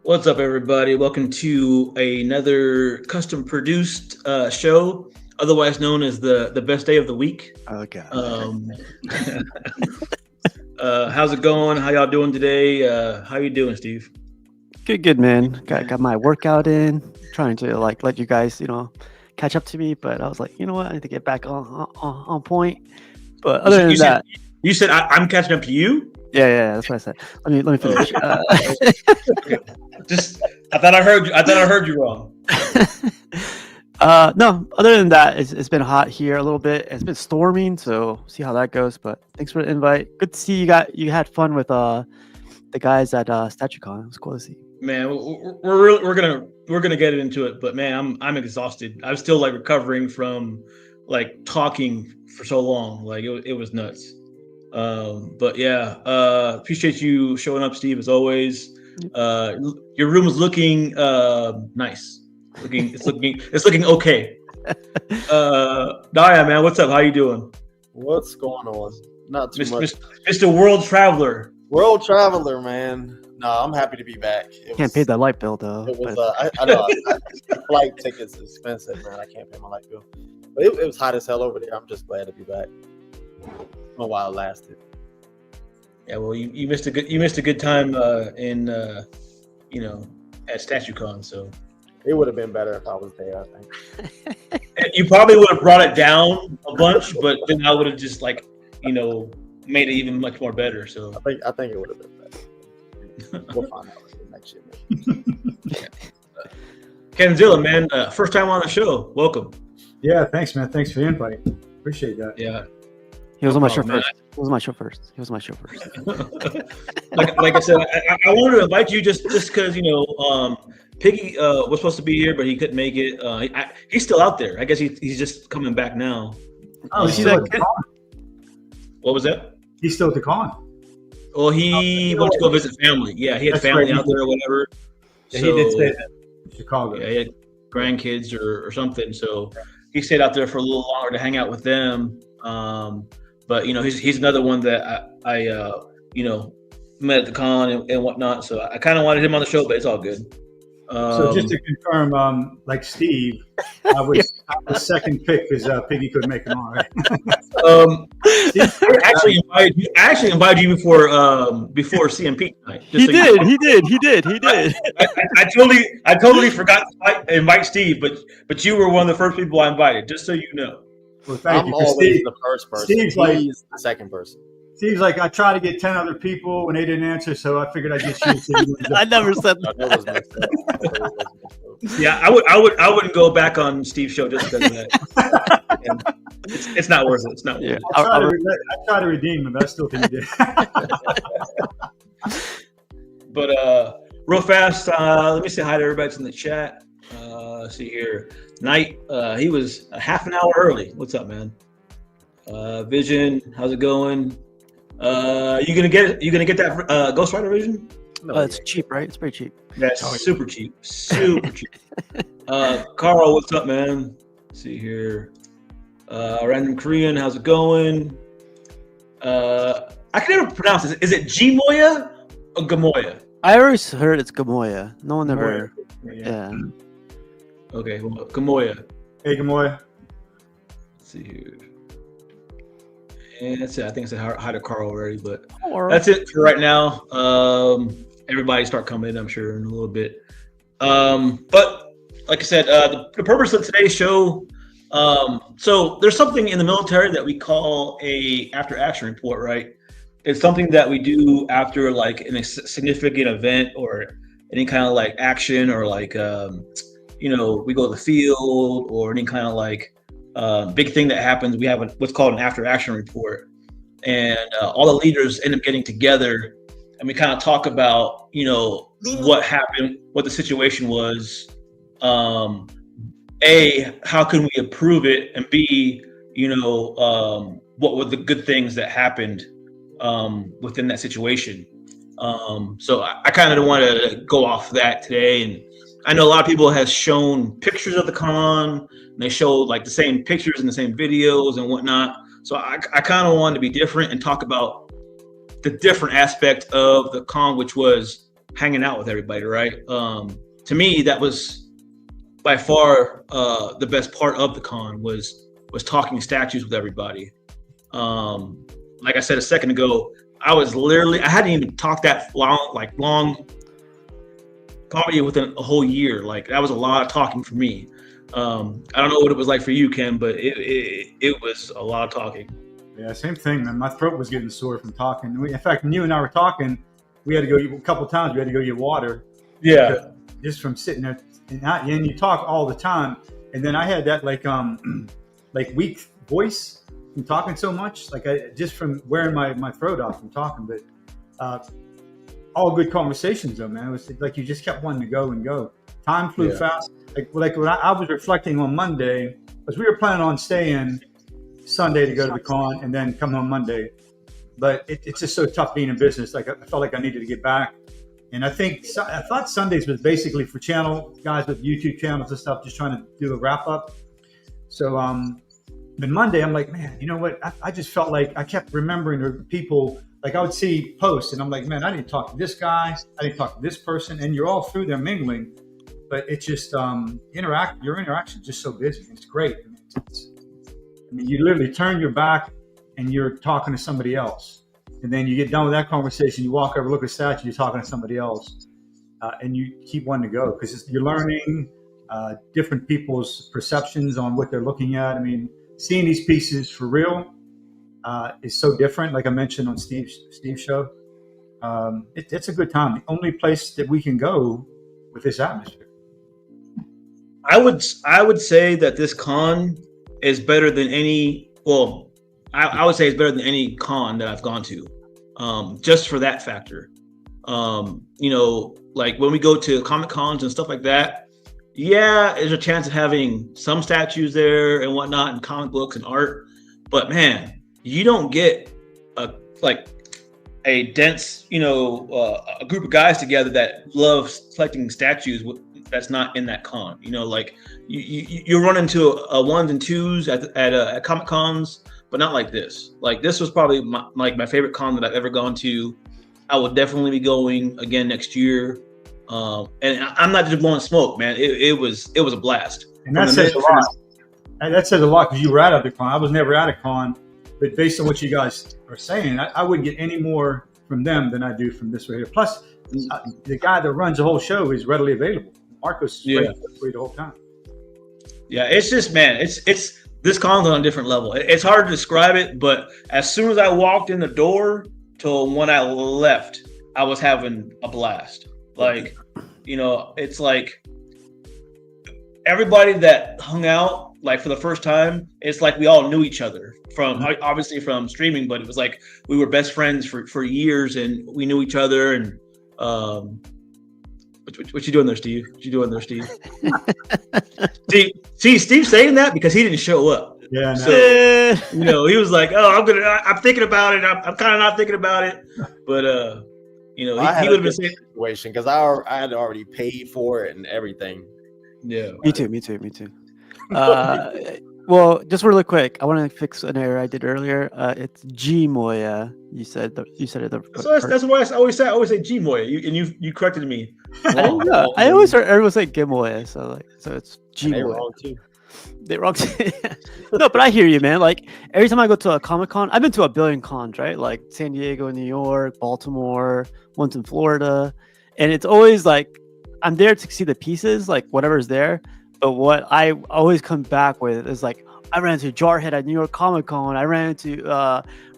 What's up, everybody? Welcome to another custom-produced show, otherwise known as the best day of the week. Oh god. Um, how's it going? How y'all doing today? How you doing, Steve? Good man. Got my workout in. Trying to let you guys, catch up to me, but I was like, you know what? I need to get back on point. But other than that, you said I'm catching up to you. Yeah, that's what I said. Let me finish. Just I thought I heard you wrong. No, other than that, it's been hot here a little bit. It's been storming, so see how that goes. But thanks for the invite. Good to see you had fun with the guys at StatueCon. It was cool to see. Man, we're gonna get into it, but man, I'm exhausted. I'm still recovering from talking for so long. It was nuts. But yeah, appreciate you showing up, Steve, as always. Your room is looking nice. It's looking okay. Daya, man, what's up? How you doing? What's going on? Not too much. Mr. World Traveler. World Traveler, man. No, I'm happy to be back. Can't pay that light bill though. It was. I know. Flight tickets expensive, man. I can't pay my light bill. But it was hot as hell over there. I'm just glad to be back. A while it lasted. Yeah, well, you missed a good time in at StatueCon, so it would have been better if I was there, I think. You probably would have brought it down a bunch, but then I would have just made it even much more better. So I think it would have been better. We'll find out next year. Kenzilla, man, first time on the show. Welcome. Yeah, thanks, man. Thanks for the invite. Appreciate that. Yeah. He was on my show first. He was on my show first. like I said, I wanted to invite you just because Piggy was supposed to be here, but he couldn't make it. He's still out there. I guess he's just coming back now. Oh, he's still at the con. What was that? He's still at the con. Well, he went to go visit family. Yeah, he had family out there or whatever. Yeah, he did say that. Chicago. Yeah, he had grandkids or something. So he stayed out there for a little longer to hang out with them. But he's another one that I met at the con and whatnot. So I kind of wanted him on the show, but it's all good. So just to confirm, like Steve, I was second pick because Piggy couldn't make it on, right? I actually invited you before CMP tonight. He did. I totally forgot to invite Steve, but you were one of the first people I invited, just so you know. Well, thank you. I'm always the first person. Steve's He's the second person. Steve's like, I tried to get 10 other people when they didn't answer, so I figured I'd get you. I never said that. Yeah, I wouldn't go back on Steve's show just because of that. It's not worth it. It's not worth it. I try to redeem him, but I still think he did. But real fast, let me say hi to everybody that's in the chat. Let's see here. Knight, he was a half an hour early. What's up, man? Vision, how's it going? You gonna get that Ghost Rider Vision? No, it's cheap, right? It's pretty cheap. That's super cheap. Super cheap. Carl, what's up, man? Let's see here. Random Korean, how's it going? I can never pronounce this. Is it Gmoya or Gamoya? I always heard it's Gamoya. No one ever. Yeah. Okay, well, Gamoya. Hey, Gamoya. Let's see here. And that's it. I think I said hi to Carl already, but that's it for right now. Everybody start coming in, I'm sure, in a little bit. But like I said, the purpose of today's show, so there's something in the military that we call a after action report, right? It's something that we do after a significant event or any kind of action or we go to the field or any kind of big thing that happens. We have what's called an after action report, and all the leaders end up getting together and we kind of talk about what happened, what the situation was. A, how can we improve it, and B, what were the good things that happened within that situation. So I kind of want to go off that today, and I know a lot of people has shown pictures of the con, and they show the same pictures and the same videos and whatnot. So I kind of wanted to be different and talk about the different aspect of the con, which was hanging out with everybody, right? To me, that was by far the best part of the con was talking statues with everybody. Like I said a second ago, I hadn't even talked that long, probably within a whole year. Like that was a lot of talking for me. I don't know what it was like for you, Ken, but it was a lot of talking. Yeah, same thing, man. My throat was getting sore from talking. In fact, when you and I were talking, we had to go a couple of times. We had to go get water. Yeah, just from sitting there, and you talk all the time. And then I had that like weak voice from talking so much, just from wearing my throat off from talking. But all good conversations, though, man. It was like you just kept wanting to go and go. Time flew fast. Like when I was reflecting on Monday, because we were planning on staying Sunday to go to the con and then come home Monday. But it's just so tough being in business. Like I felt like I needed to get back. And I thought Sundays was basically for channel guys with YouTube channels and stuff, just trying to do a wrap up. So then Monday, I'm like, man, you know what? I just felt like I kept remembering the people. Like I would see posts and I'm like, man, I need to talk to this guy. I need to talk to this person. And you're all through there mingling. But it's just your interaction is just so busy. It's great. I mean, you literally turn your back and you're talking to somebody else. And then you get done with that conversation, you walk over, look at a statue, you're talking to somebody else. And you keep wanting to go because you're learning different people's perceptions on what they're looking at. I mean, seeing these pieces for real is so different. Like I mentioned on Steve's show, it's a good time. The only place that we can go with this atmosphere. I would say that this con is better than any. Well, I would say it's better than any con that I've gone to, just for that factor. Like when we go to Comic Cons and stuff like that, yeah, there's a chance of having some statues there and whatnot, and comic books and art. But man, you don't get a dense, a group of guys together that love collecting statues that's not in that con. Like you run into a ones and twos at Comic Cons, but not like this. Like this was probably my favorite con that I've ever gone to. I will definitely be going again next year. And I'm not just blowing smoke, man. It was a blast. And that says a lot. That says a lot because you were at a con. I was never at a con, but based on what you guys are saying, I wouldn't get any more from them than I do from this right here. Plus, the guy that runs the whole show is readily available. Marcos for the whole time. Yeah, it's just, man, it's this con's on a different level. It's hard to describe it, but as soon as I walked in the door till when I left, I was having a blast. Like, it's like everybody that hung out, like for the first time, it's like we all knew each other from obviously from streaming, but it was like we were best friends for years and we knew each other. And what you doing there, Steve? What you doing there, Steve? See, Steve's saying that because he didn't show up. Yeah. So, he was like, "Oh, I'm thinking about it. I'm kind of not thinking about it," but he would have been saying situation because I had already paid for it and everything. Yeah. Me too. Well, just really quick, I want to fix an error I did earlier. It's G Moya. You said it. That's why I always say G Moya. You corrected me. I always heard everyone say Gimoya, so it's G Moya. They're wrong too. They're wrong too. No, but I hear you, man. Like every time I go to a Comic Con, I've been to a billion cons, right? Like San Diego, New York, Baltimore, once in Florida, and it's always like I'm there to see the pieces, like whatever's there. But what I always come back with is like, I ran into Jarhead at New York Comic Con. I ran into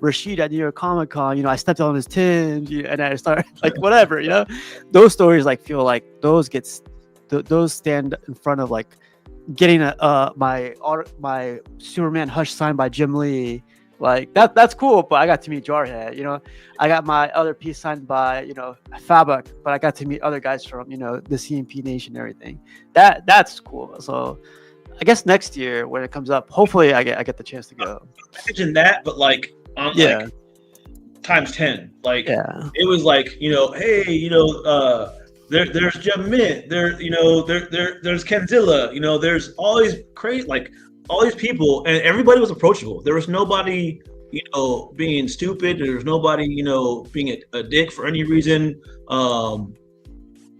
Rashid at New York Comic Con. I stepped on his Timbs, and I started like whatever. Those stories like feel like those stand in front of like getting my Superman Hush signed by Jim Lee. Like that's cool, but I got to meet Jarhead. I got my other piece signed by Fabak, but I got to meet other guys from the CMP Nation and everything. That's cool. So I guess next year when it comes up, hopefully I get the chance to go. Imagine that, but like on like times 10. Like it was like hey there's Jim Mint, there's Kenzilla, there's all these crazy all these people, and everybody was approachable. There was nobody, being stupid. There was nobody, being a dick for any reason.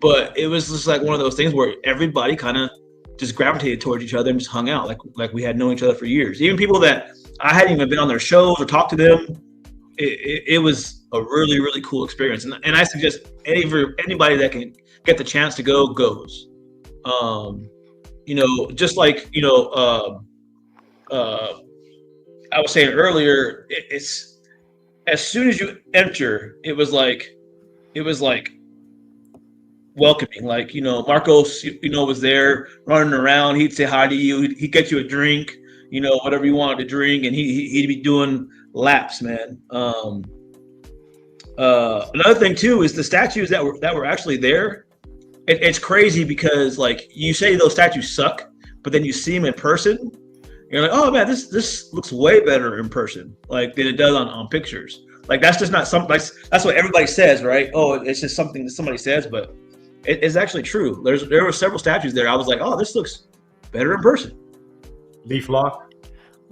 but it was just like one of those things where everybody kind of just gravitated towards each other and just hung out like we had known each other for years. Even people that I hadn't even been on their shows or talked to them, it was a really, really cool experience. And I suggest anybody that can get the chance to go goes. Just like, I was saying earlier, it's as soon as you enter, it was like welcoming. Like, Marcos, was there running around. He'd say hi to you. He'd get you a drink, whatever you wanted to drink, and he'd be doing laps, man. Another thing too is the statues that were actually there. It's crazy because like you say those statues suck, but then you see them in person. You're like, oh man, this looks way better in person, like than it does on pictures. Like that's just not something. That's what everybody says, right? Oh, it's just something that somebody says, but it's actually true. There were several statues there. I was like, oh, this looks better in person. Leaf Lock.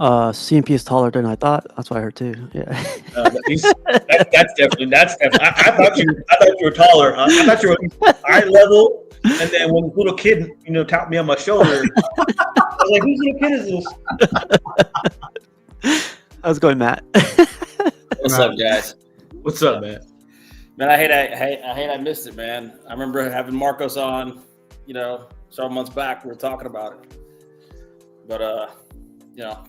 CMP is taller than I thought. That's what I heard too. Yeah. That's definitely. I thought you were taller. I thought you were eye level. And then when the little kid, tapped me on my shoulder, I was like, "Whose little kid is this?" How's it going, Matt? What's up, guys? What's up, man? Man, I hate I missed it, man. I remember having Marcos on, several months back. We were talking about it, but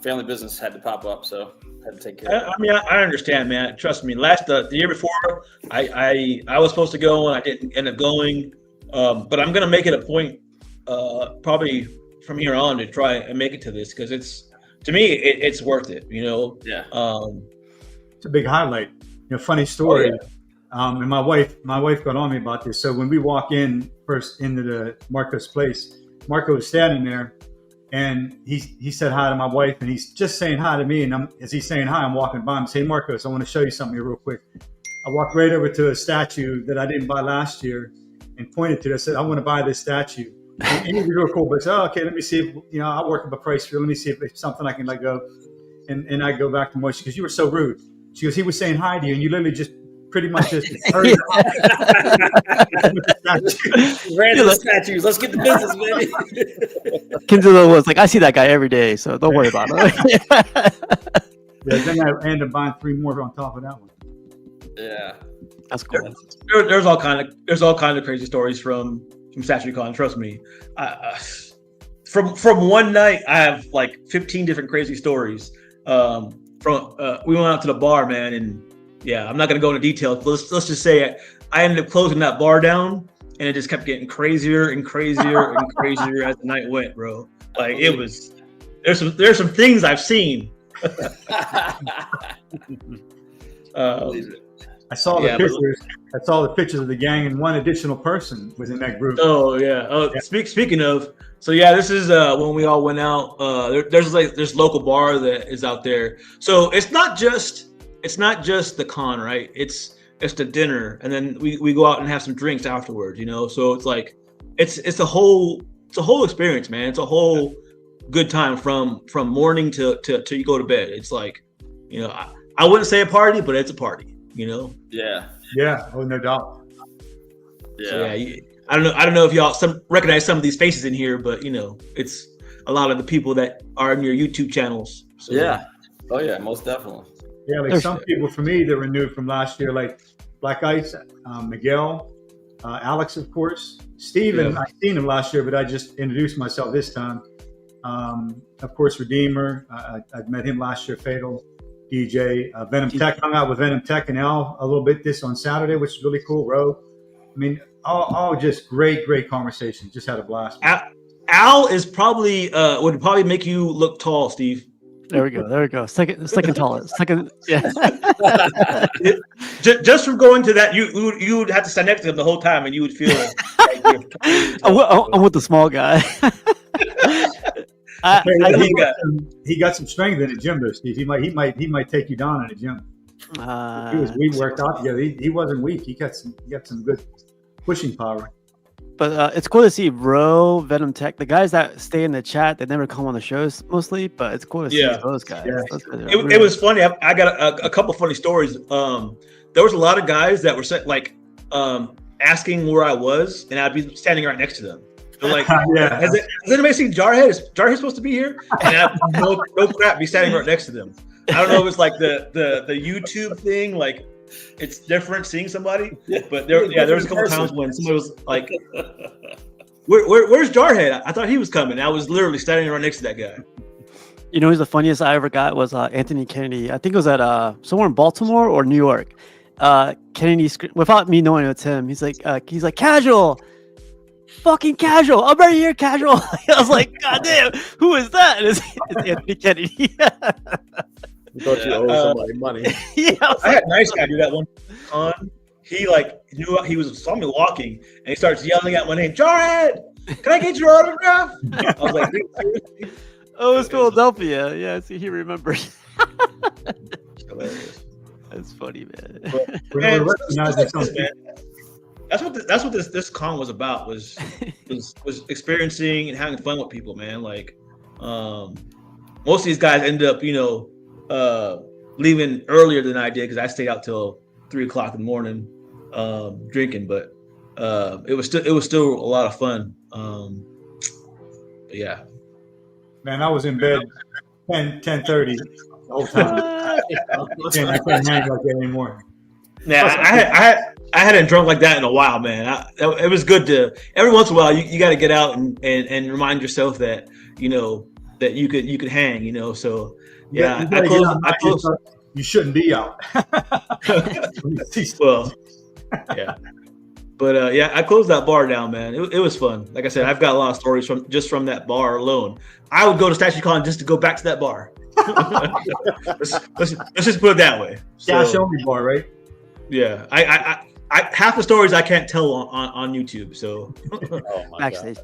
family business had to pop up, so I had to take care of it. I mean, I understand, man. Trust me. The year before, I was supposed to go and I didn't end up going. But I'm gonna make it a point, probably from here on, to try and make it to this because to me it's worth it. Yeah. It's a big highlight. Funny story. And my wife got on me about this. So when we walk in first into the Marcos place, Marco was standing there, and he said hi to my wife, and he's just saying hi to me. And as he's saying hi, I'm walking by him, saying, Marcos, I want to show you something here real quick. I walked right over to a statue that I didn't buy last year and pointed to it. I said, I want to buy this statue. And he was real cool, but I said, okay, let me see if, I'll work up a price for you. Let me see if it's something I can let go. And I go back to Moishe because you were so rude. She goes, he was saying hi to you, and you literally just pretty much just heard Random statues. Let's get the business, baby. Kinzilla was like, I see that guy every day, so don't worry about it. Yeah, then I ended up buying 3 more on top of that one. Yeah, that's cool. There's all kind of crazy stories from StatueCon. Trust me. From one night, I have like 15 different crazy stories. We went out to the bar, man, and yeah, I'm not gonna go into details. But let's just say I ended up closing that bar down, and it just kept getting crazier and crazier and crazier as the night went, bro. Like it was. There's some things I've seen. I saw the pictures. I saw the pictures of the gang, and one additional person was in that group. Oh yeah. Oh, yeah. Speaking of, so yeah, this is when we all went out. There's local bar that is out there. So it's not just the con, right? It's the dinner, and then we go out and have some drinks afterwards. So it's like it's a whole experience, man. It's a whole good time from morning to you go to bed. It's like, I wouldn't say a party, but it's a party. Yeah. Oh, no doubt. Yeah. So, I don't know if y'all recognize some of these faces in here, but it's a lot of the people that are in your YouTube channels. So. Yeah. Oh yeah, most definitely. Yeah, like some people for me that were new from last year, like Black Ice, Miguel, Alex, of course, Steven. Yeah. I seen him last year, but I just introduced myself this time. Of course, Redeemer. I've met him last year. Fatal. DJ, Venom Tech, hung out with Venom Tech and Al a little bit this on Saturday, which is really cool. Ro, I mean, all just great conversation. Just had a blast. Al is probably would probably make you look tall, Steve. There we go. Second tallest. Second, yeah. Just from going to that, you would have to stand next to him the whole time, and you would feel. I'm with the small guy. He got some strength in the gym, though, Steve. He might take you down in the gym. We worked out together. He wasn't weak. He got some good pushing power. But it's cool to see Ro, Venom Tech, the guys that stay in the chat. They never come on the shows mostly, but it's cool to see those guys. Yeah. It was funny. I got a couple funny stories. There was a lot of guys that were like asking where I was, and I'd be standing right next to them. They're like, Yeah. has anybody seen Jarhead? Is Jarhead supposed to be here? And I'd no crap, be standing right next to them. I don't know if it's like the YouTube thing, like it's different seeing somebody, but there was a couple times when somebody was like, where's Jarhead? I thought he was coming. I was literally standing right next to that guy. You know who's the funniest I ever got was Anthony Kennedy. I think it was at somewhere in Baltimore or New York. Kennedy, without me knowing it's him, he's like casual, fucking casual. I'm right here, casual. I was like, God damn, who is that? And it's Anthony Kennedy. You thought you owed somebody money. Yeah, I had a nice guy do that one on. He like knew saw me walking, and he starts yelling out my name, Jarhead. Can I get your autograph? I was like, seriously? Oh, it's Philadelphia. Yeah, see, he remembers. Hilarious. That's funny, man. Man, that's what this con was about was experiencing and having fun with people, man. Like most of these guys ended up leaving earlier than I did because I stayed out till 3 o'clock in the morning drinking, but it was still a lot of fun. But yeah, man, I was in bed 10:30 the whole time. I can't hang like that anymore. Yeah, I hadn't drunk like that in a while, man. It was good to every once in a while. You got to get out and remind yourself that that you could hang. So yeah, I closed. You shouldn't be out. Well, yeah, but yeah, I closed that bar down, man. It was fun. Like I said, I've got a lot of stories from that bar alone. I would go to Statue Con just to go back to that bar. let's just put it that way. Cash only bar, right? Yeah, I half the stories I can't tell on YouTube. So backstage.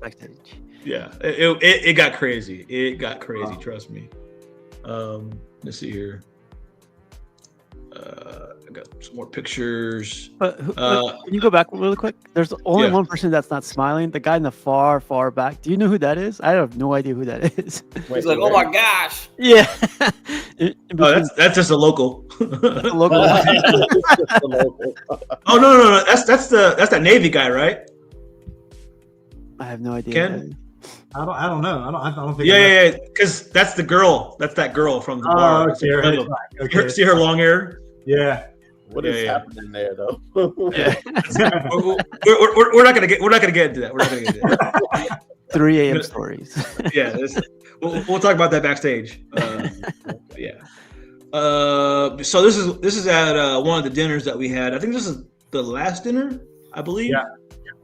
Yeah, it got crazy. It got crazy. Wow. Trust me. Let's see here. I got some more pictures. But can you go back really quick? There's only one person that's not smiling. The guy in the far back. Do you know who that is? I have no idea who that is. He's like, oh my gosh. Yeah. That's just a local. That's a local. Oh no. That's that Navy guy, right? I have no idea. Ken? I don't know. I don't think. Yeah. Because that's the girl. That's that girl from the bar. Okay. See her long hair? Yeah. What is happening there, though? Yeah. we're not gonna get into that. We're not gonna get into that. 3 a.m. stories. Yeah, we'll talk about that backstage. Yeah. So this is at one of the dinners that we had. I think this is the last dinner, I believe.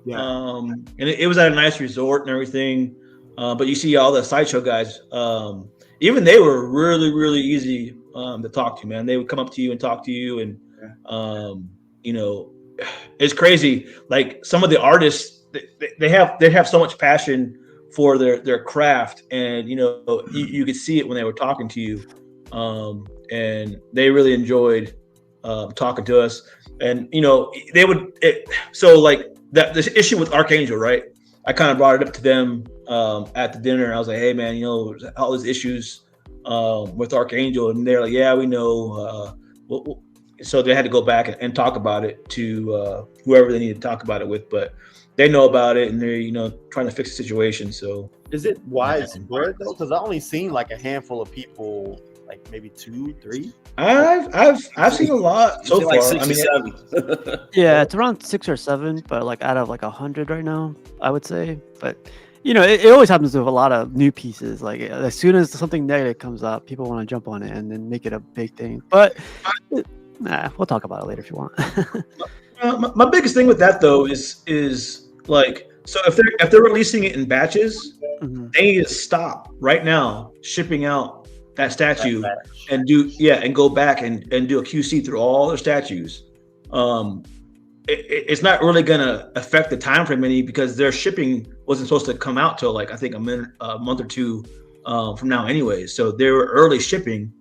Yeah. And it was at a nice resort and everything. But you see all the sideshow guys. Even they were really, really easy to talk to, man. They would come up to you and talk to you, and it's crazy. Like some of the artists, they have so much passion for their craft, and you could see it when they were talking to you, and they really enjoyed talking to us. And they would. So like this issue with Archangel, right? I kind of brought it up to them at the dinner. I was like, hey man, all these issues with Archangel, and they're like, yeah, we know. So they had to go back and talk about it to whoever they needed to talk about it with, but they know about it, and they're trying to fix the situation. So is it widespread though? Because I only seen like a handful of people, like maybe 2, 3. I've seen a lot so like far. 6 or 7. Yeah, it's around 6 or 7, but like out of like 100 right now, I would say. But it always happens with a lot of new pieces. Like as soon as something negative comes up, people want to jump on it and then make it a big thing. But we'll talk about it later if you want. My biggest thing with that though is like, so if they're releasing it in batches, they need to stop right now shipping out that statue and go back and do a QC through all their statues. It's not really gonna affect the time frame any, because their shipping wasn't supposed to come out till like I think a month or two from now anyway. So they were early shipping.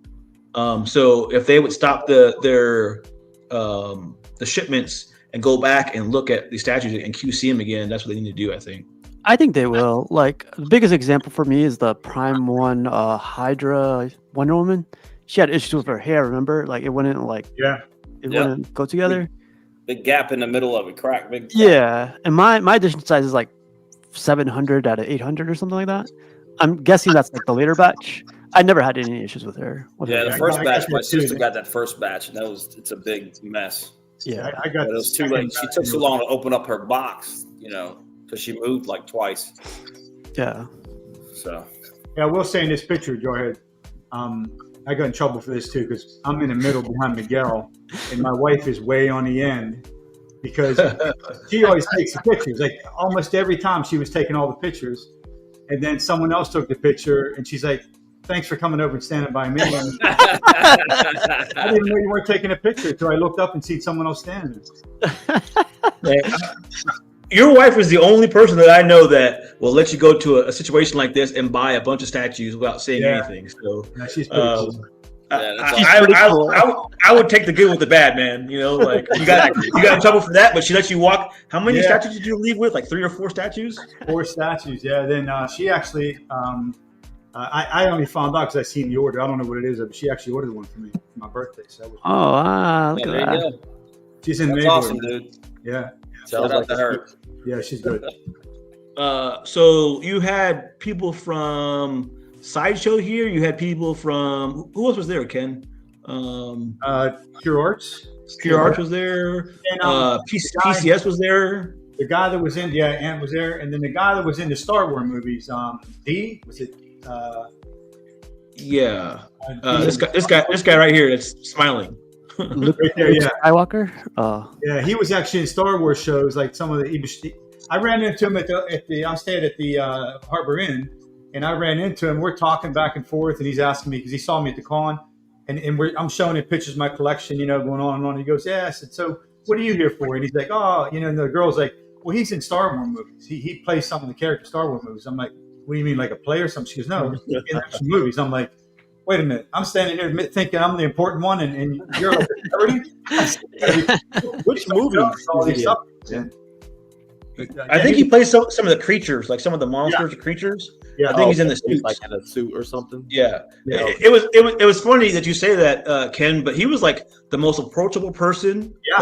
So if they would stop the shipments and go back and look at the statues and QC them again, that's what they need to do, I think. I think they will. Like the biggest example for me is the Prime 1 Hydra Wonder Woman. She had issues with her hair, remember? Like it wouldn't wouldn't go together. big gap in the middle of it, crack. Big gap. Yeah, and my edition size is like 700 out of 800 or something like that. I'm guessing that's like the later batch. I never had any issues with her. Yeah, the first batch, my sister got that first batch, and it's a big mess. Yeah, I got it was too late. She took so long to open up her box, because she moved like twice. Yeah. So. Yeah, I will say in this picture, Jarhead, I got in trouble for this too because I'm in the middle behind Miguel, and my wife is way on the end because she always takes the pictures. Like almost every time she was taking all the pictures, and then someone else took the picture, and she's like, "Thanks for coming over and standing by me." And I didn't know you weren't taking a picture until I looked up and seen someone else standing. Your wife is the only person that I know that will let you go to a situation like this and buy a bunch of statues without saying anything. So yeah, she's pretty cool. I would take the good with the bad, man. Like you got in trouble for that, but she let you walk. How many statues did you leave with? Like 3 or 4 statues? 4 statues, yeah. Then she actually, I only found out because I seen the order. I don't know what it is, but she actually ordered one for me for my birthday. So that was look at that. She's in That's awesome, dude. Yeah. Shout out to her. Yeah, she's good. So you had people from Sideshow here. You had people from who else was there? Ken. Pure Arts. Pure Arts was there. And, PCS was there. The guy that was in Ant was there, and then the guy that was in the Star Wars movies. D was it? This guy right here that's smiling. Luke Skywalker. Yeah, he was actually in Star Wars shows, like some of the. I ran into him I stayed at the Harbor Inn, and I ran into him. We're talking back and forth, and he's asking me because he saw me at the con, and I'm showing him pictures of my collection, going on and on. He goes, "Yeah." I said, "So what are you here for?" And he's like, "Oh, and the girl's like, well, he's in Star Wars movies. He plays some of the characters in Star Wars movies." I'm like, "What do you mean, like a player or something?" She goes, "No, in some movies." I'm like, wait a minute, I'm standing here thinking I'm the important one, and you're like a 30? Which movies? I think he plays some of the creatures, like some of the monsters or creatures. Yeah, I think he's in the suit, like in a suit or something. Yeah. It was funny that you say that, Ken. But he was like the most approachable person. Yeah.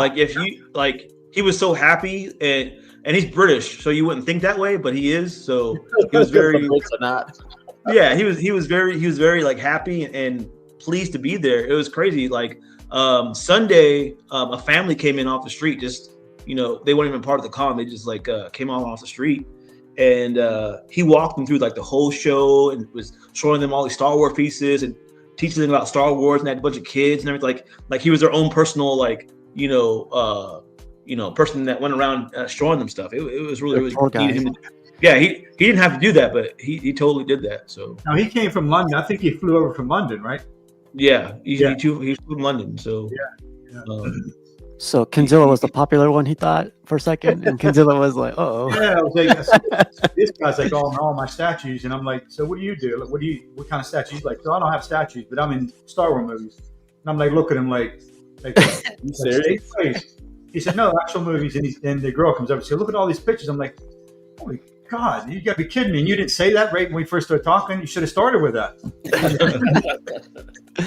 Like he was so happy, and he's British, so you wouldn't think that way, but he is. So he was very. Yeah, he was very like happy and pleased to be there. It was crazy. Like Sunday, a family came in off the street. Just they weren't even part of the con. They just like came off the street, and he walked them through like the whole show and was showing them all these Star Wars pieces and teaching them about Star Wars, and had a bunch of kids and everything. Like he was their own personal person that went around showing them stuff. It was really neat him to. Yeah, he didn't have to do that, but he totally did that. So now he came from London. I think he flew over from London, right? Yeah, he flew from London. So yeah. So Kenzilla was the popular one, he thought for a second, and Kenzilla was like, "Oh." Yeah, I was like, this guy's like all my statues, and I'm like, "So what do you do? Like, what kind of statues?" Like, "So I don't have statues, but I'm in Star Wars movies." And I'm like, look at him like you serious? He said, "No, actual movies." And the girl comes up and says, "Look at all these pictures." I'm like, "Holy God, you got to be kidding me!" And you didn't say that right when we first started talking. You should have started with that.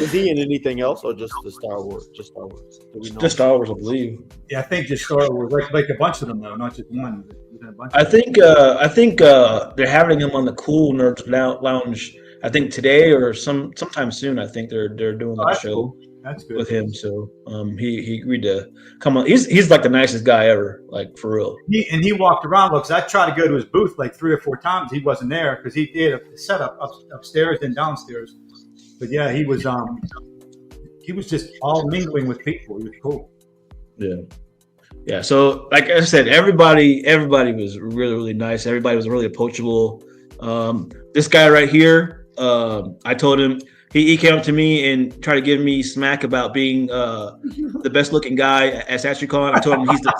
Was he in anything else, or just the Star Wars? Just Star Wars. Just Star Wars, I believe. Yeah, I think just Star Wars, like a bunch of them though, not just one. A bunch I think they're having him on the Cool Nerds Lounge. I think today or sometime soon. I think they're doing a show. Cool. That's good with him. So he agreed to come on. He's like the nicest guy ever, like for real. He walked around. Look, I tried to go to his booth like 3 or 4 times. He wasn't there because he did a setup upstairs and downstairs. But yeah, he was just all mingling with people. He was cool. Yeah. So like I said, everybody was really, really nice. Everybody was really approachable. This guy right here, I told him. He came up to me and tried to give me smack about being the best looking guy at StatueCon. I told him he's the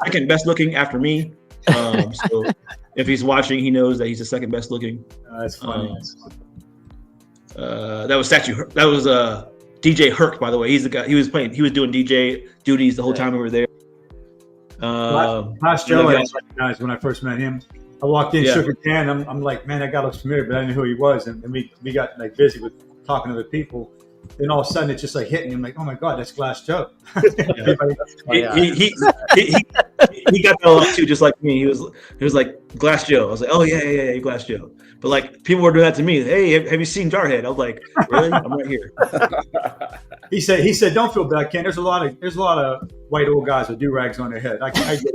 second best looking after me. So if he's watching, he knows that he's the second best looking. That's funny. That was DJ Herc, by the way. He's the guy. He was doing DJ duties the whole time we were there. Last Joe, I recognized when I first met him. I walked in, shook his hand. I'm like, man, that guy looks familiar, but I didn't know who he was. And we got like busy with talking to the people. then all of a sudden it's just like hitting him like, oh my God, that's Glass Joe. Yeah. He got that a lot too, just like me. He was like Glass Joe. I was like, oh yeah, Glass Joe. But like people were doing that to me. Hey, have you seen Jarhead? I was like, really? I'm right here. He said, don't feel bad, Ken. There's a lot of white old guys with do-rags on their head. I get it.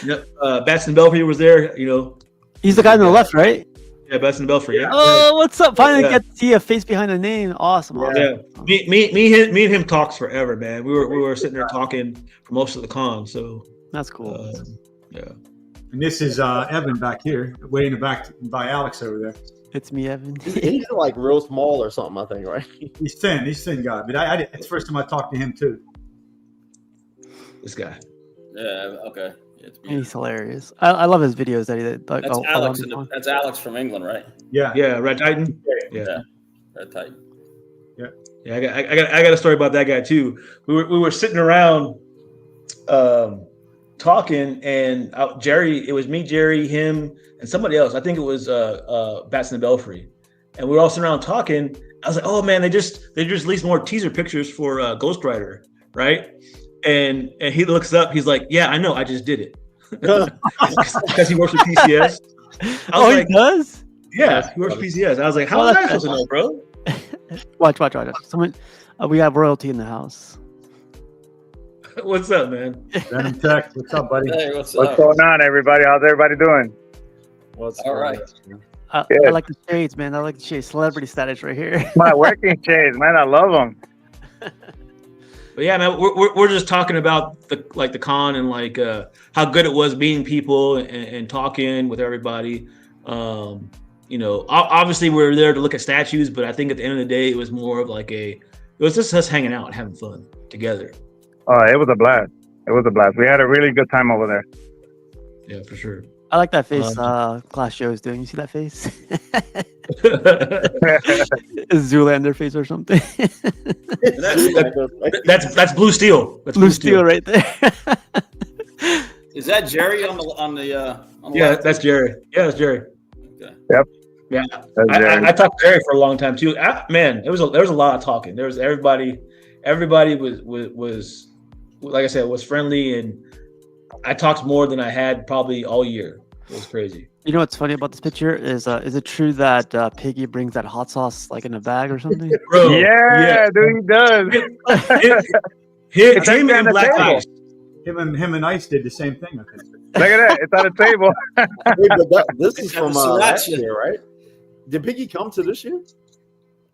Yep. Batson Belfry was there. He's the guy on the left, right? Yeah, Batson Belfry. Yeah. Oh, what's up? Finally get to see a face behind the name. Awesome. Yeah. Me and him talks forever, man. We were sitting there talking for most of the con. So that's cool. Yeah. And this is Evan back here, way in the back by Alex over there. It's me, Evan. He's like real small or something, I think, right? He's thin guy. But it's the first time I talked to him too. This guy. Yeah. Okay. He's hilarious. I love his videos that he did. Like, that's Alex. That's Alex from England, right? Yeah. Yeah. Red Titan. Yeah. Red Titan. Yeah. Yeah. I got a story about that guy too. We were sitting around, talking, and Jerry. It was me, Jerry, him, and somebody else. I think it was Batson Belfry, and we were all sitting around talking. I was like, "Oh man, they just released more teaser pictures for Ghost Rider, right?" And he looks up. He's like, "Yeah, I know. I just did it because he works with PCS." Oh, he does? Yeah, he works with PCS. I was like, "How is that supposed to know, bro?" Watch. Someone, we have royalty in the house. What's up, man? Venom Tech. What's up, buddy? Hey, what's going on, everybody? How's everybody doing? What's all right? I like the shades, man. I like the shades. Celebrity status right here. My working shades, man. I love them. But yeah, man, we're just talking about the con and like how good it was meeting people and talking with everybody. Obviously we're there to look at statues, but I think at the end of the day, it was more of like it was just us hanging out and having fun together. Oh, it was a blast. We had a really good time over there. Yeah, for sure. I like that face Glass Joe is doing. You see that face? A Zoolander face or something. That's Blue Steel. That's Blue Steel right there. Is that Jerry on the yeah, left? that's Jerry. Yeah, that's Jerry. Okay. Yep. Yeah, I talked to Jerry for a long time too. Man, there was a lot of talking. There was everybody was like I said, was friendly, and I talked more than I had probably all year. It was crazy. You know what's funny about this picture is it true that Piggy brings that hot sauce like in a bag or something? Bro, yeah, dude, he does. Him and Black Ice. Him and Ice did the same thing, I think. Look at that. It's on the table. Wait, but this is from last year, right? Did Piggy come to this year?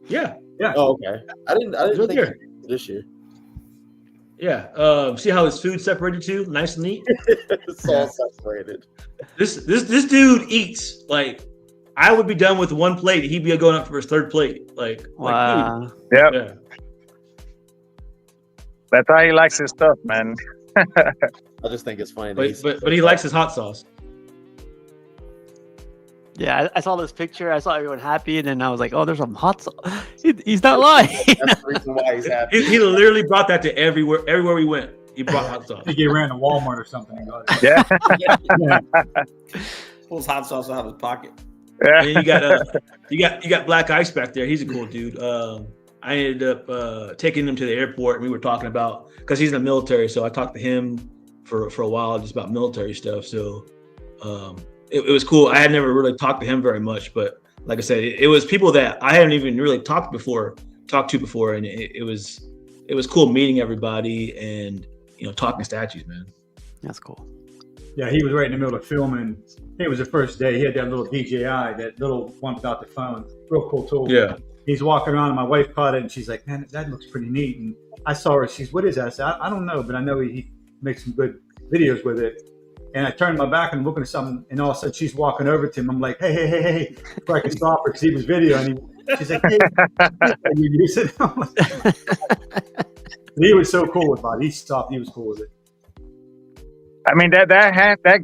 Yeah. Oh, okay. I didn't think he came this year. Yeah. See how his food separated too? Nice and neat. It's all separated. This dude eats like I would be done with one plate. He'd be going up for his third plate. Wow. Like, Yep. yeah. That's how he likes his stuff, man. I just think it's funny. But he likes his hot sauce. Yeah, I saw this picture. I saw everyone happy, and then I was like, "Oh, there's some hot sauce." He's not lying. That's the reason why he's happy. He literally brought that to everywhere we went. He brought hot sauce. I think he ran to Walmart or something and got it. Yeah. Pulls hot sauce out of his pocket. Yeah. And you got Black Ice back there. He's a cool dude. I ended up taking him to the airport, and we were talking about because he's in the military. So I talked to him for a while just about military stuff. So it was cool. I had never really talked to him very much, but like I said, it was people that I hadn't even really talked to before, and it was cool meeting everybody and talking statues, man. That's cool. Yeah, he was right in the middle of filming. It was the first day. He had that little DJI, that little one without the phone. Real cool tool. Yeah. He's walking around, and my wife caught it, and she's like, "Man, that looks pretty neat." And I saw her. She's, "What is that?" I said, "I don't know, but I know he makes some good videos with it." And I turned my back and I'm looking at something, and all of a sudden she's walking over to him. I'm like, hey, before I could stop her because he was videoing. She's like, "Hey, you use it?" He was so cool with it. He stopped. He was cool with it. I mean, that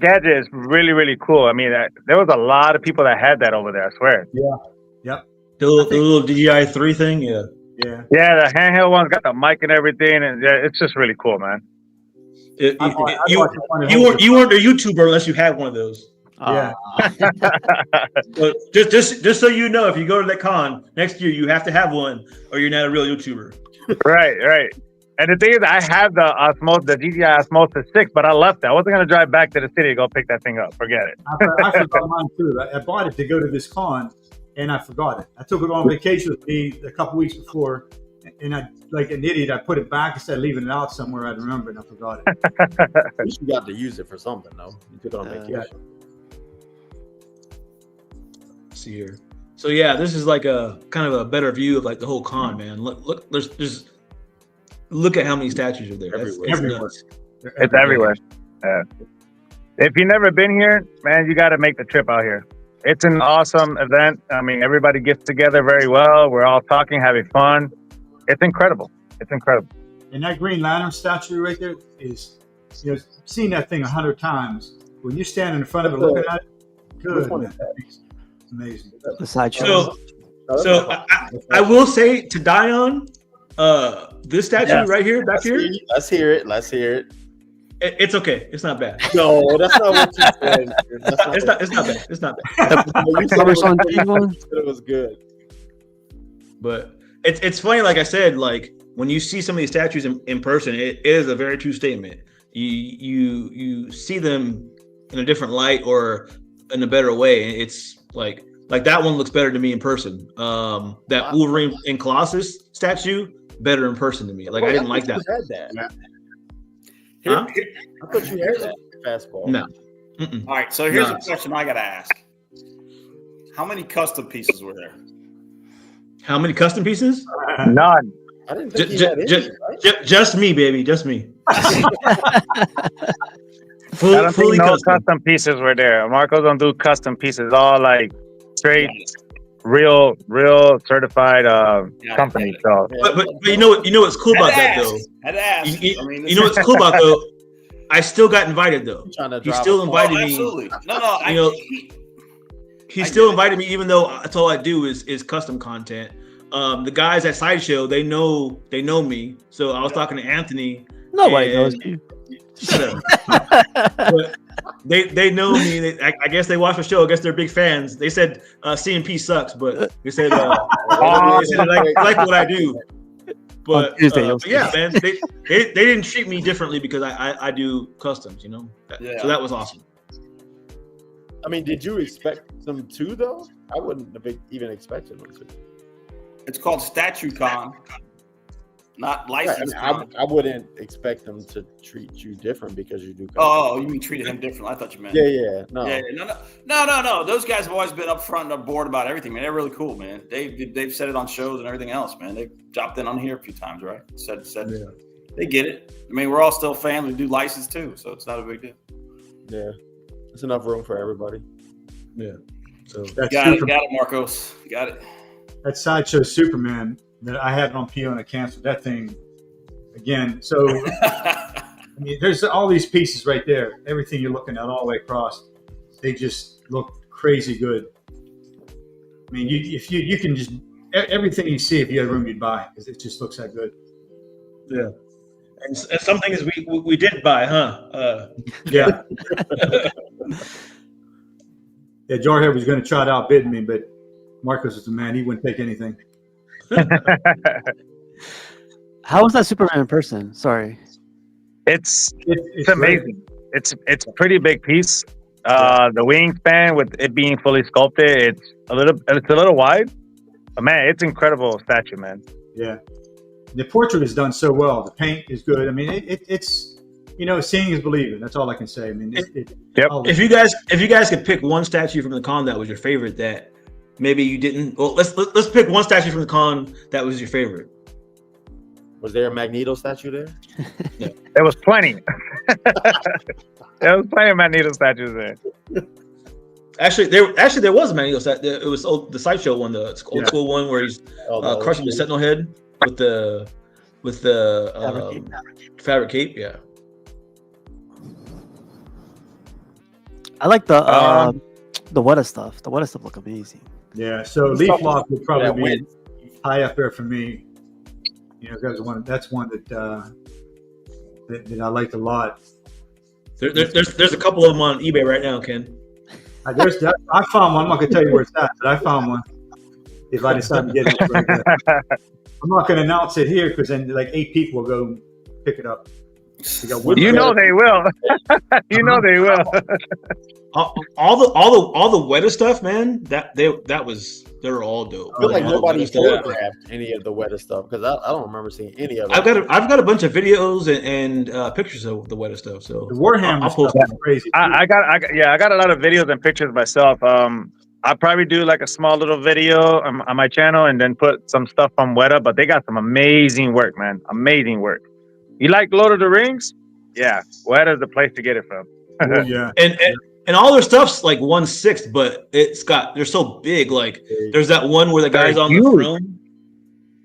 gadget is really, really cool. I mean, there was a lot of people that had that over there, I swear. Yeah. Yep. The little DJI 3 thing, yeah. Yeah, the handheld one's got the mic and everything, and yeah, it's just really cool, man. You weren't a YouTuber unless you had one of those. Yeah. So just so you know, if you go to that con next year, you have to have one, or you're not a real YouTuber. Right. And the thing is, I have the GTI Osmosis 6, but I left it. I wasn't gonna drive back to the city to go pick that thing up. Forget it. I forgot mine too. I bought it to go to this con, and I forgot it. I took it on vacation with me a couple weeks before, and I, like an idiot, I put it back instead of leaving it out somewhere. I remember, and I forgot it. At least you got to use it for something, though. You took it on vacation. Let's see here. So yeah, this is like a kind of a better view of like the whole con, man. Look, there's look at how many statues are there. Everywhere. It's everywhere. If you've never been here, man, you got to make the trip out here. It's an awesome event. I mean, everybody gets together very well. We're all talking, having fun. It's incredible. And that Green Lantern statue right there is, you know, seen that thing 100 times. When you stand in front of it looking at it, good. Man. It's amazing. The sideshow. So I will say to Dion, this statue right here, back here. Let's hear it. It's okay. It's not bad. No, that's not what you said. It's not bad. It was good. But it's funny, like I said, like when you see some of these statues in person, it is a very true statement. You see them in a different light or in a better way. It's like that one looks better to me in person. That Wolverine and Colossus statue, better in person to me. Like I didn't like that. Huh? I thought you had that fastball. No. All right, so here's a question I got to ask. How many custom pieces were there? How many custom pieces? None. I didn't think he had any, right? Just me, baby. Just me. I don't think no custom pieces were there. Marcos don't do custom pieces. All like straight, real certified company. So, but you know what's cool about that though. Had to ask. You know what's cool about though. I still got invited though. He still invited me. Absolutely. No. He still invited me, even though that's all I do is custom content. The guys at Sideshow, they know me. So I was talking to Anthony. Nobody knows you. Shut up. But they know me. I guess they watch the show. I guess they're big fans. They said CMP sucks, but they said, they said like what I do. But yeah, man, they didn't treat me differently because I do customs, you know. So that was awesome. I mean, did you expect them to though? I wouldn't have even expected them to. It's called StatueCon, not licensed. Right, I wouldn't expect them to treat you different because you do. Oh, you mean treated him differently? I thought you meant. Yeah. No. Those guys have always been upfront and aboard about everything, man. They're really cool, man. They've said it on shows and everything else, man. They've dropped in on here a few times, right? Said. Yeah. They get it. I mean, we're all still family. Do license too, so it's not a big deal. Yeah, there's enough room for everybody. Yeah. So got it, Marcos. Got it. That Sideshow Superman that I had on PO and I canceled that thing again. So I mean, there's all these pieces right there. Everything you're looking at all the way across, they just look crazy good. I mean, you can just everything you see, if you had room, you'd buy because it just looks that good. Yeah. And some things we did buy, huh? Yeah. Yeah, Jarhead was going to try to outbid me, but Marcos is a man. He wouldn't take anything. How was that Superman in person? Sorry. It's amazing. Great. It's a pretty big piece. The wingspan with it being fully sculpted, it's a little wide. But man, it's incredible statue, man. Yeah. The portrait is done so well. The paint is good. I mean, it's seeing is believing. That's all I can say. I mean, if you guys could pick one statue from the con that was your favorite that maybe you didn't. Well, let's pick one statue from the con that was your favorite. Was there a Magneto statue there? Yeah. There was plenty. There was plenty of Magneto statues there. Actually, there was a Magneto statue. It was the Sideshow one, the old school one where he's crushing the Sentinel head with the fabric cape. Yeah. I like the Weta stuff. The Weta stuff look amazing. Yeah, so Leaf Lock would probably be high up there for me. You know, that's one that I liked a lot. There's a couple of them on eBay right now, Ken. There's that. I found one. I'm not gonna tell you where it's at, but I found one. If I decide to get it, I'm not gonna announce it here because then like 8 people will go pick it up. You know they will. You know they will. all the Weta stuff, man. They're all dope. I feel like All the nobody Weta stuff. photographed any of the Weta stuff because I don't remember seeing any of it. I've got a bunch of videos and pictures of the Weta stuff. So The Warhammer I'll post stuff is crazy. I got a lot of videos and pictures myself. I'll probably do like a small little video on my channel and then put some stuff from Weta, but they got some amazing work, man. Amazing work. You like Lord of the Rings? Yeah, Weta's the place to get it from. Oh, yeah. And all their stuff's like 1/6, but they're so big. Like there's that one where the guy's on the throne.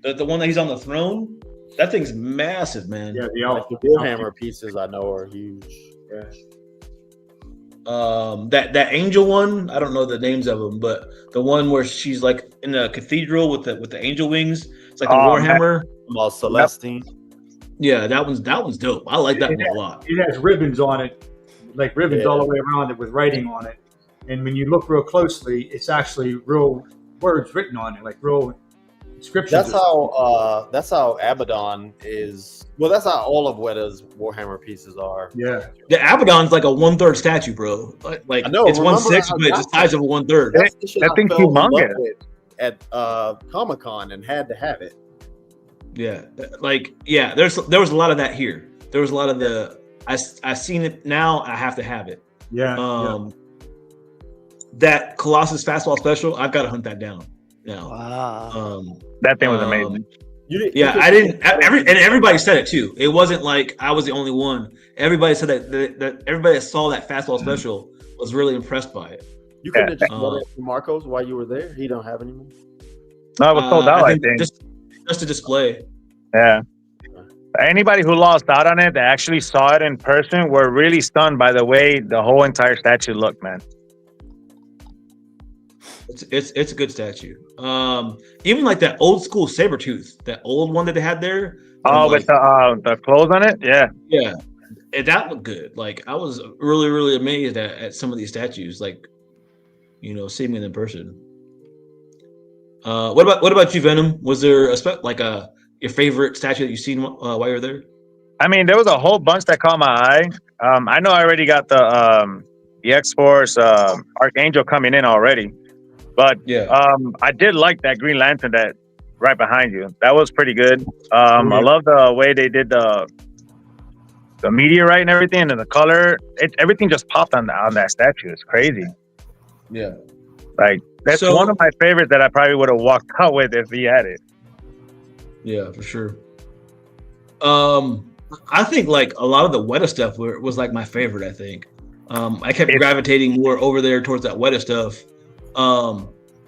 The one that he's on the throne. That thing's massive, man. Yeah, Like the Warhammer pieces I know are huge. Yeah. That angel one, I don't know the names of them, but the one where she's like in the cathedral with the angel wings. It's like a Warhammer. About Celestine. Yeah, that one's dope. I like that one a lot. It has ribbons on it, like ribbons all the way around it with writing on it. And when you look real closely, it's actually real words written on it, like real inscriptions. That's how Abaddon is. Well, that's how all of Weta's Warhammer pieces are. Yeah. The Abaddon's like a 1/3 statue, bro. Like I know, it's remember 1/6, but it's the size of a 1/3. That's the shit That I thing's fell in love humongous. with at Comic-Con and had to have it. Yeah, there was a lot of that here. There was a lot of I seen it now. I have to have it. Yeah. That Colossus fastball special, I've got to hunt that down now. Wow. That thing was amazing. I didn't. Everybody said it too. It wasn't like I was the only one. Everybody said that everybody that saw that fastball special was really impressed by it. You couldn't have just bought it from Marcos while you were there. He don't have any more. No, it was sold out, I think. Just to display. Yeah. Anybody who lost out on it that actually saw it in person were really stunned by the way the whole entire statue looked, man. It's a good statue. Even like that old school Sabretooth, that old one that they had there. Oh, with the clothes on it? Yeah. Yeah. That looked good. Like I was really, really amazed at some of these statues, like, seeing it in person. What about you, Venom? Was there your favorite statue that you've seen while you were there? I mean, there was a whole bunch that caught my eye. I know I already got the X-Force Archangel coming in already, but I did like that Green Lantern that right behind you. That was pretty good. I love the way they did the meteorite and everything, and the color. Everything just popped on that statue. It's crazy. Yeah, like that's one of my favorites that I probably would have walked out with if he had it. Yeah, for sure. I think like a lot of the Weta stuff was like my favorite. I think I kept gravitating more over there towards that Weta stuff.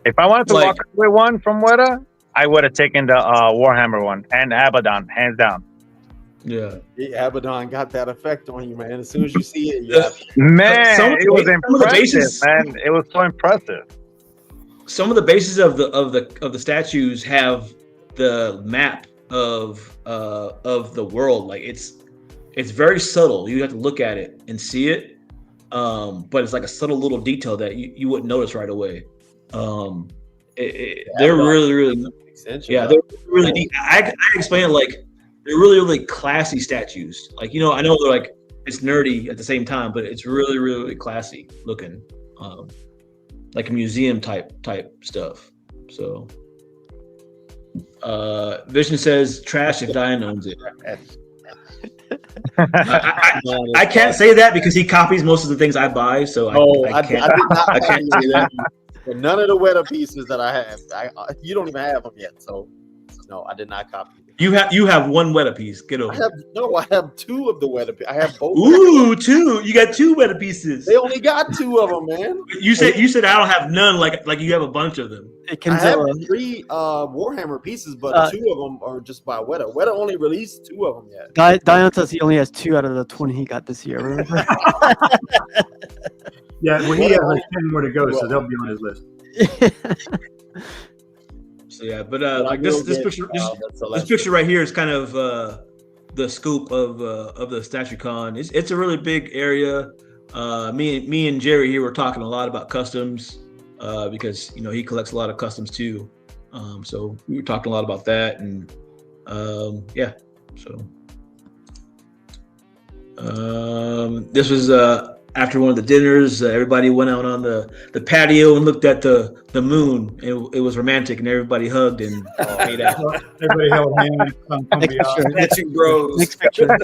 If I wanted to walk away one from Weta, I would have taken the Warhammer one and Abaddon, hands down. Yeah, Abaddon got that effect on you, man. As soon as you see it, man, it was impressive, man. It was so impressive. Some of the bases of the statues have the map of the world. Like it's very subtle. You have to look at it and see it, but it's like a subtle little detail that you wouldn't notice right away. They're really they're really deep. I explain it like they're really, really classy statues. Like, I know they're like it's nerdy at the same time, but it's really, really classy looking, like a museum type stuff. So Vision says trash if Diane owns it. I can't say that because he copies most of the things I buy, so I can't. I can't say that. None of the Weta pieces that I have, you don't even have them yet. So no, I did not copy them. You have one Weta piece. Get over. I have 2 of the Weta pieces. I have both. Ooh, 2. You got 2 Weta pieces. They only got 2 of them, man. You said I don't have none. Like you have a bunch of them. I have 3 Warhammer pieces, but 2 of them are just by Weta. Weta only released 2 of them yet. Dion says he only has 2 out of the 20 he got this year. Remember? Yeah, well, he has like 10 more to go, so they'll be on his list. So yeah, but like this picture right here is kind of the scoop of the StatueCon. It's a really big area. me and Jerry here were talking a lot about customs because he collects a lot of customs too. So we were talking a lot about that, and yeah. So this was after one of the dinners. Everybody went out on the patio and looked at the moon. It was romantic, and everybody hugged and made out. Everybody held hands. Matching bros. Next picture.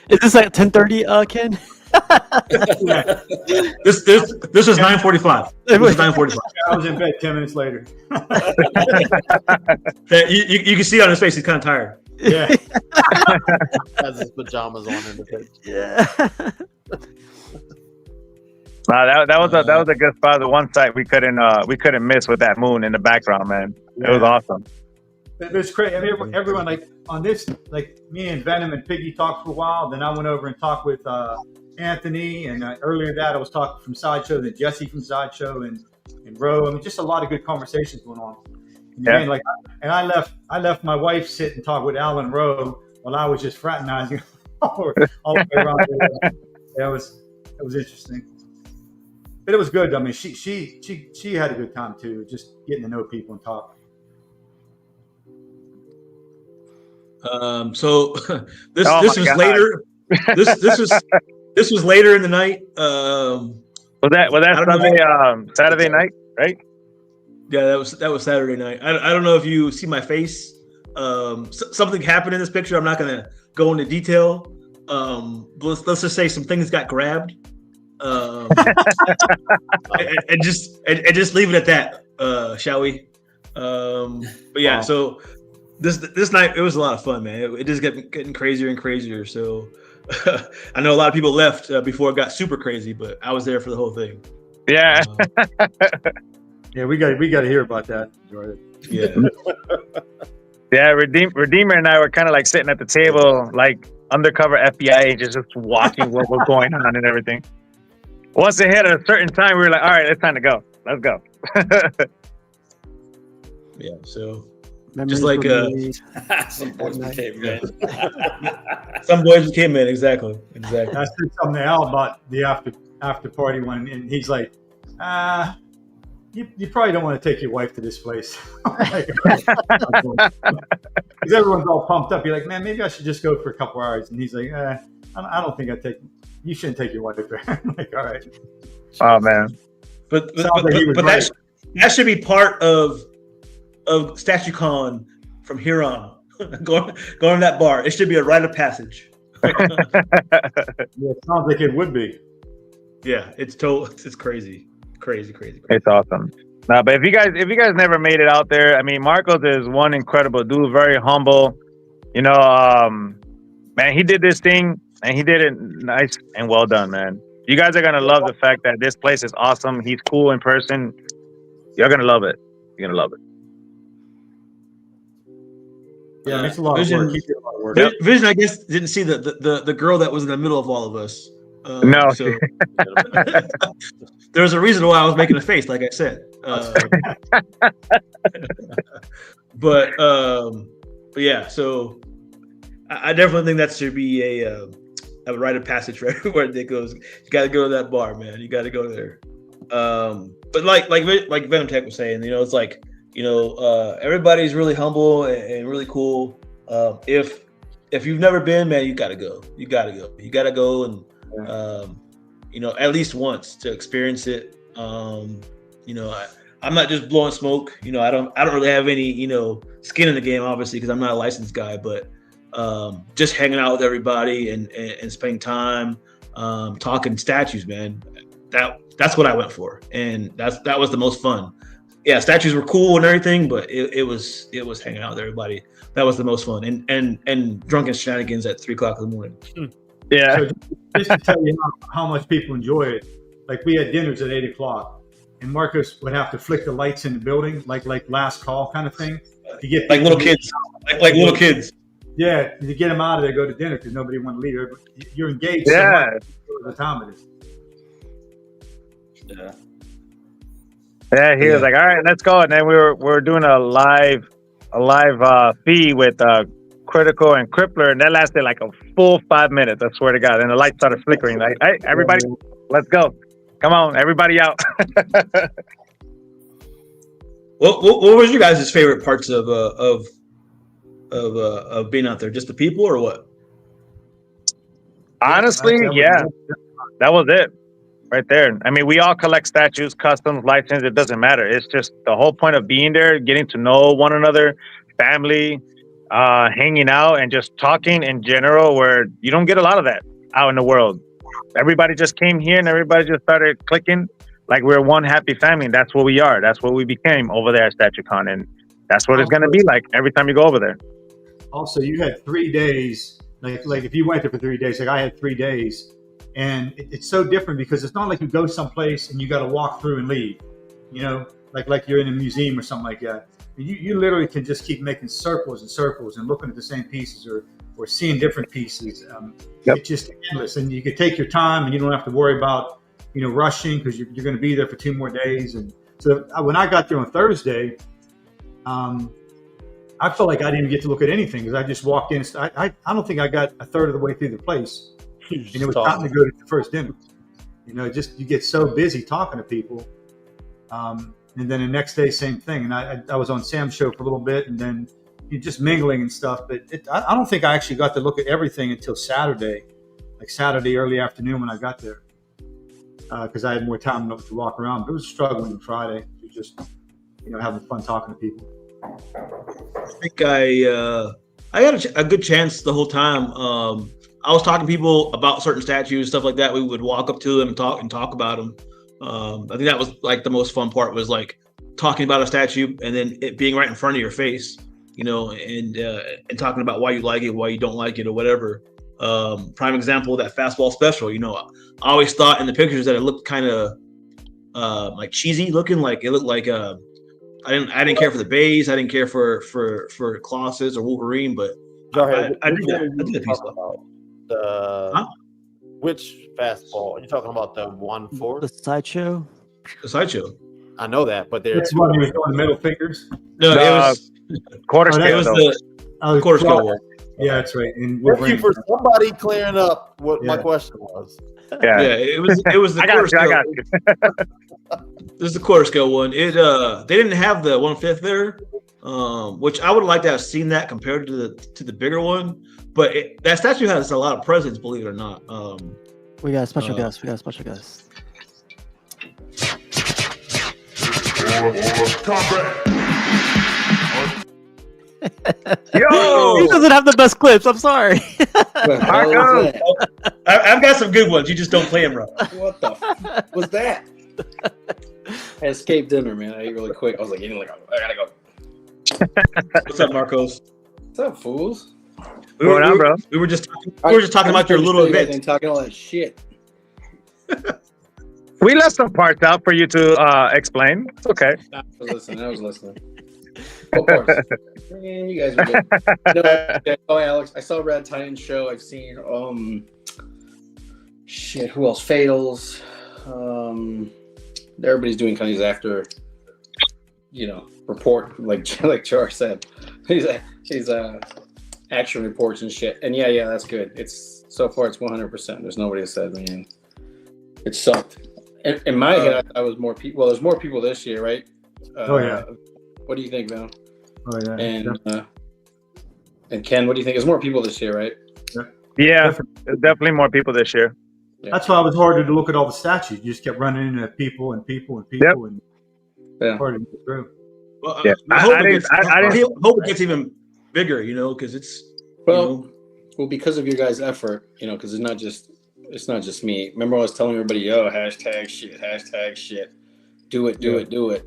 Is this like 10:30, Ken? This was 9:45. It was 9:45. I was in bed 10 minutes later. You can see on his face he's kind of tired. Yeah. Has his pajamas on in the picture. Yeah. Wow, that was a good spot. The one site we couldn't miss with that moon in the background, man. It was awesome. It was crazy. I mean, everyone like on this, like me and Venom and Piggy talked for a while. Then I went over and talked with Anthony, and earlier that I was talking from Sideshow, then Jesse from Sideshow, and Ro. I mean, just a lot of good conversations going on. And Yeah. again, I left my wife sit and talk with Alan Rowe while I was just fraternizing all the way around. It was interesting, but it was good. I mean, she had a good time too, just getting to know people and talk. So this Oh was my God. later. This was later in the night. Was that I don't know. Saturday night, right? Yeah, that was Saturday night. I don't know if you see my face. Something happened in this picture. I'm not gonna go into detail. But let's just say some things got grabbed. And just leave it at that, shall we? But yeah, so this night it was a lot of fun, man. It just getting crazier and crazier. So I know a lot of people left before it got super crazy, but I was there for the whole thing. Yeah. Yeah, we got to hear about that, Jordan. Yeah. Yeah, Redeemer and I were kind of like sitting at the table, like undercover FBI agents, just watching what was going on and everything. Once it hit at a certain time, we were like, all right, it's time to go. Let's go. Yeah. So Memories just like were made. Some boys became men. some boys came in. Exactly. I said something to Al about the after party one, and he's like, you probably don't want to take your wife to this place. Because everyone's all pumped up. You're like, man, maybe I should just go for a couple hours. And he's like, I don't think you shouldn't take your wife there. I'm like, all right. Oh, man. But right. that should be part of StatueCon from here on. going to that bar. It should be a rite of passage. Yeah, it sounds like it would be. Yeah, it's crazy. Crazy. It's awesome. No, but if you guys never made it out there, I mean, Marcos is one incredible dude, very humble. Man, he did this thing and he did it nice and well done, man. You guys are gonna love the fact that this place is awesome. He's cool in person. You're gonna love it. You're gonna love it. Yeah, it's a lot of work. He did a lot of work. Vision, I guess, didn't see the girl that was in the middle of all of us. No. So there's a reason why I was making a face, like I said. But yeah, so I definitely think that should be a rite of passage for everywhere that goes. You got to go to that bar, man. You got to go there. But like Venom Tech was saying, it's like everybody's really humble and really cool. If you've never been, man, you got to go. You got to go and at least once to experience it. I'm not just blowing smoke. I don't really have any skin in the game, obviously, because I'm not a licensed guy. But just hanging out with everybody and spending time talking statues, man. That's what I went for, and that was the most fun. Yeah, statues were cool and everything, but it was hanging out with everybody. That was the most fun, and drunken shenanigans at 3:00 in the morning. Yeah. So just to tell you how much people enjoy it, like we had dinners at 8:00, and Marcos would have to flick the lights in the building, like last call kind of thing, to get like little kids, like little kids. Yeah, to get them out of there, go to dinner because nobody want to leave. You're engaged. Yeah. So much the time it is. Yeah. Yeah, he was like, all right, let's go. And then we were doing a live feed with Critical, and Crippler, and that lasted like a full 5 minutes. I swear to God. And the lights started flickering. Like, hey, everybody, let's go. Come on, everybody out. What was your guys' favorite parts of being out there? Just the people, or what? Honestly, yeah, that was it right there. I mean, we all collect statues, customs, license. It doesn't matter. It's just the whole point of being there, getting to know one another, family, hanging out, and just talking in general, where you don't get a lot of that out in the world. Everybody just came here and everybody just started clicking like we're one happy family. And that's what we are. That's what we became over there at StatueCon. And that's what it's going to be like every time you go over there. Also, you had 3 days. Like if you went there for 3 days, like I had 3 days. And it's so different because it's not like you go someplace and you got to walk through and leave, you know, like you're in a museum or something like that. You literally can just keep making circles and circles and looking at the same pieces or seeing different pieces. It's just endless, and you can take your time and you don't have to worry about, you know, rushing because you're going to be there for 2 more days. And so when I got there on Thursday, I felt like I didn't get to look at anything because I just walked in. I don't think I got a third of the way through the place. And it was time to go to the first dinner. You know, just you get so busy talking to people. And then the next day, same thing. And I was on Sam's show for a little bit, and then you're just mingling and stuff. But I don't think I actually got to look at everything until Saturday, like Saturday early afternoon when I got there, because I had more time to walk around. But it was struggling on Friday. It was just, you know, having fun talking to people. I think I had a good chance the whole time. I was talking to people about certain statues, stuff like that. We would walk up to them and talk about them. I think that was like the most fun part, was like talking about a statue and then it being right in front of your face, you know, and talking about why you like it, why you don't like it, or whatever. Prime example, that fastball special. You know, I always thought in the pictures that it looked kind of like cheesy looking. Like it looked like I didn't care for the Bays. I didn't care for Colossus or Wolverine, but I did that piece about. Which fastball? Are you talking about the 1-4? The sideshow? The sideshow. I know that, but there's That's one he was doing the middle fingers. No, it was quarter it scale. was the quarter scale one. Yeah, that's right. And thank you for somebody clearing up what my question was. Yeah, it was the quarter scale. I got you. This is the quarter scale one. It they didn't have the 1/5 there, which I would like to have seen that compared to the bigger one. But that statue has a lot of presence, believe it or not. We got a special guest. Yo, He doesn't have the best clips. I'm sorry. Marco. I've got some good ones. You just don't play them right. What the f- was that? I escaped dinner, man. I ate really quick. I was like, eating like, I gotta go. What's up, Marcos? What's up, fools? We were just talking about your little event. And talking all that shit. We left some parts out for you to explain. It's okay. I was listening. What parts? Man, you guys are good. Oh, Alex, I saw Red Titan show. I've seen shit. Who else? Fatals. Everybody's doing kind of these after, you know, report like Char said. He's action reports and shit. And yeah, that's good. It's so far it's 100%. There's nobody that said, man, it sucked. In my head, I was more people. Well, there's more people this year, right? What do you think, Val? Oh yeah. And Ken, what do you think? There's more people this year, right? Yeah, there's definitely more people this year. Yeah. That's why it was harder to look at all the statues. You just kept running into people and harder to get through. Well, yeah. I hope it gets even bigger, you know, because it's well because of your guys' effort, you know, because it's not just me. Remember, I was telling everybody, yo, hashtag shit, do it.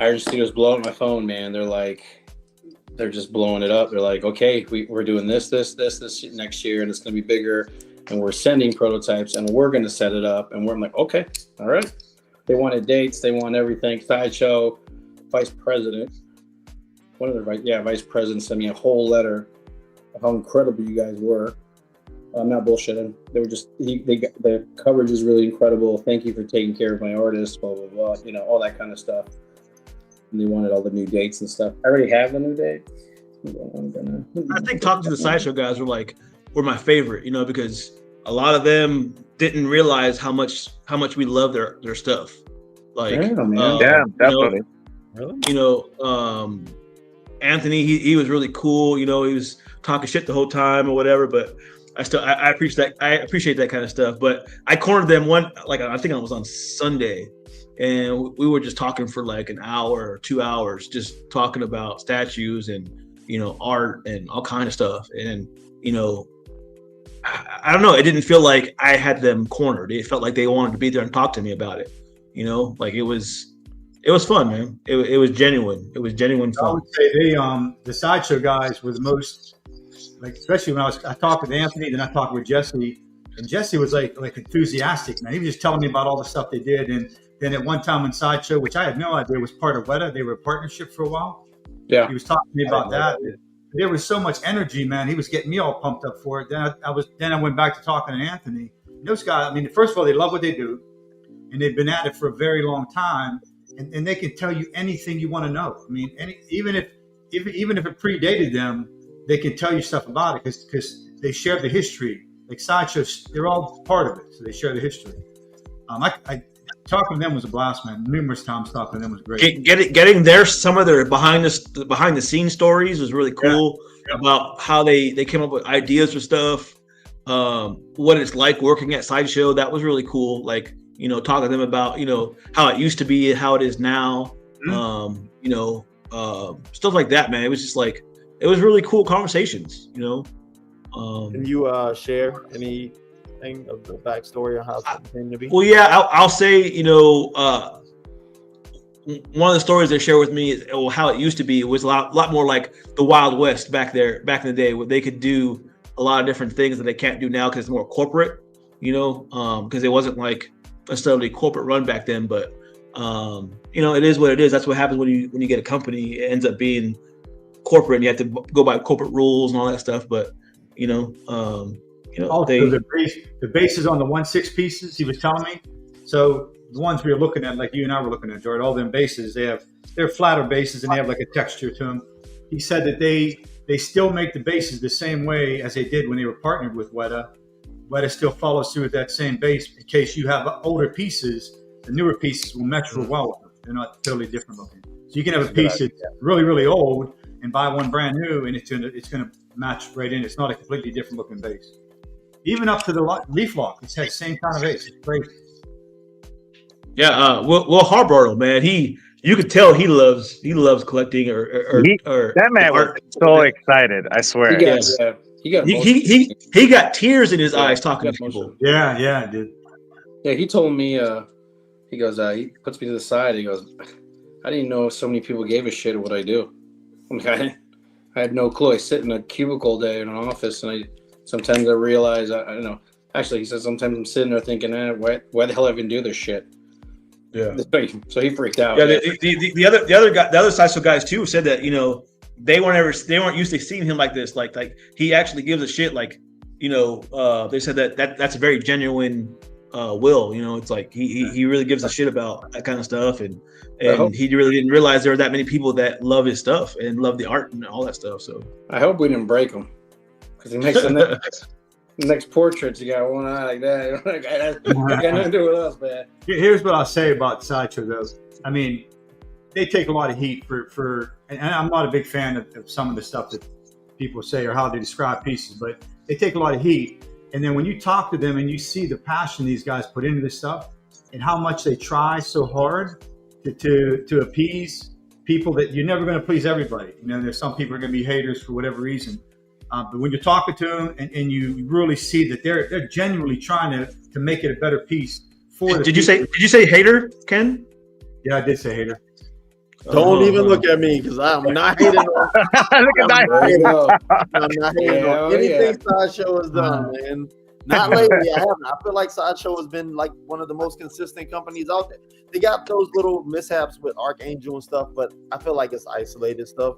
Iron Studios blow up my phone, man. They're just blowing it up. They're like, okay, we're doing this next year, and it's going to be bigger, and we're sending prototypes, and we're going to set it up, and I'm like, okay, all right. They wanted dates, they want everything. Sideshow vice president, vice president sent me a whole letter of how incredible you guys were. I'm not bullshitting. They were just the coverage is really incredible. Thank you for taking care of my artists, blah blah blah. You know, all that kind of stuff. And they wanted all the new dates and stuff. I already have the new date. I think talking to the Sideshow guys were my favorite, you know, because a lot of them didn't realize how much we love their stuff. Like, yeah, definitely. You know, Anthony, he was really cool. You know, he was talking shit the whole time or whatever. But I appreciate that kind of stuff. But I cornered them I think it was on Sunday, and we were just talking for like an hour or 2 hours, just talking about statues and, you know, art and all kind of stuff. And, you know, I don't know. It didn't feel like I had them cornered. It felt like they wanted to be there and talk to me about it. You know, like it was fun, man. It was genuine. It was genuine fun. I would say the Sideshow guys were the most, like, especially when I talked with Anthony, then I talked with Jesse, and Jesse was like enthusiastic, man. He was just telling me about all the stuff they did, and then at one time in Sideshow, which I had no idea was part of Weta, they were a partnership for a while. Yeah, he was talking to me about that. There was so much energy, man. He was getting me all pumped up for it. Then I went back to talking to Anthony. Those guys, I mean, first of all, they love what they do, and they've been at it for a very long time. And they can tell you anything you want to know. I mean, even if it predated them, they can tell you stuff about it because they share the history. Like Sideshow, they're all part of it, so they share the history. I talking to them was a blast, man. Numerous times talking to them was great. Getting some of their behind the scenes stories was really cool. Yeah. About how they came up with ideas for stuff, what it's like working at Sideshow. That was really cool. Like, you know, talking to them about, you know, how it used to be and how it is now. Mm-hmm. You know, stuff like that, man. It was just like, it was really cool conversations, you know. Can you share anything of the backstory on how it came to be? Well, yeah, I'll say, you know, one of the stories they share with me is how it used to be. It was a lot more like the Wild West back in the day, where they could do a lot of different things that they can't do now because it's more corporate, you know, because it wasn't like necessarily corporate run back then, but you know, it is what it is. That's what happens when you get a company. It ends up being corporate, and you have to go by corporate rules and all that stuff. But you know, also the bases on the 1/6 pieces he was telling me. So the ones we were looking at, like you and I were looking at, Jordan, all them bases, they're flatter bases and they have like a texture to them. He said that they still make the bases the same way as they did when they were partnered with Weta. Weta still follows through with that same base. In case you have older pieces, the newer pieces will match real well with them. They're not totally different looking. So you can have a piece that's really, really old and buy one brand new, and it's gonna match right in. It's not a completely different looking base. Even up to the leaf lock, it's the same kind of base. It's great. Yeah, Will Harborough, man, you could tell he loves collecting or that man was so excited. I swear. He got tears in his eyes talking to people. Yeah, dude. Yeah, he told me. He goes. He puts me to the side. He goes, I didn't know so many people gave a shit of what I do. I had no clue. I sit in a cubicle all day in an office, and sometimes I realize I don't know. Actually, he says sometimes I'm sitting there thinking, why the hell I even do this shit? Yeah. So he freaked out. Yeah. The other Sideshow guys too said that, you know, they weren't used to seeing him like this. Like he actually gives a shit. Like, you know, they said that's a very genuine Will. You know, it's like he really gives a shit about that kind of stuff, and he really didn't realize there were that many people that love his stuff and love the art and all that stuff. So I hope we didn't break him, because he makes the next portraits. You got one eye like that. That got nothing to do with us, man. Here's what I'll say about Sideshow, though. I mean, they take a lot of heat for and I'm not a big fan of some of the stuff that people say or how they describe pieces, but they take a lot of heat. And then when you talk to them and you see the passion these guys put into this stuff and how much they try so hard to appease people, that you're never going to please everybody. You know, there's some people are going to be haters for whatever reason. But when you're talking to them and you really see that they're genuinely trying to make it a better piece for the Did you say hater, Ken? Yeah, I did say hater. Don't even look at me, because I'm not hating on. I'm not hating on anything Sideshow has done, man. Not lately. I haven't. I feel like Sideshow has been like one of the most consistent companies out there. They got those little mishaps with Archangel and stuff, but I feel like it's isolated stuff.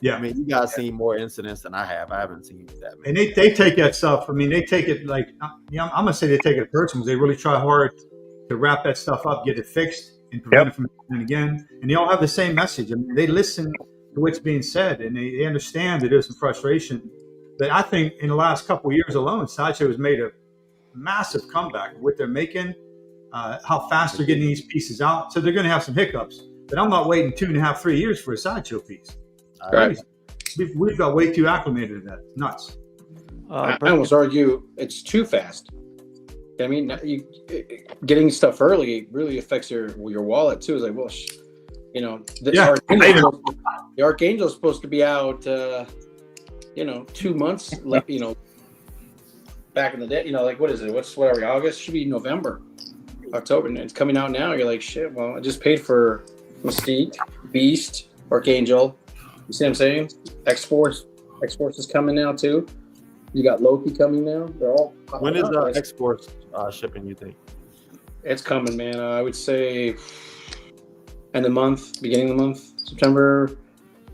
Yeah, I mean, you guys seen more incidents than I have. I haven't seen that many. And they take that stuff. I mean, they take it like, you know, I'm gonna say they take it personal. They really try hard to wrap that stuff up, get it fixed, and prevent it from happening again. And they all have the same message. I mean, they listen to what's being said, and they understand that there's some frustration. But I think in the last couple of years alone, Sideshow has made a massive comeback. What they're making, how fast they're getting these pieces out. So they're going to have some hiccups. But I'm not waiting 2.5, 3 years for a Sideshow piece. Right. We've got way too acclimated to that. Nuts. I almost argue it's too fast. I mean, getting stuff early really affects your wallet too. It's like, well, the Archangel's supposed to be out, 2 months. Back in the day, like what is it? What are we? August? Should be November, October, and it's coming out now. You're like, shit. Well, I just paid for Mystique, Beast, Archangel. You see what I'm saying? X-Force is coming now too. You got Loki coming now. They're all. When is X-Force shipping? You think it's coming, man? I would say end of the month, beginning of the month, September.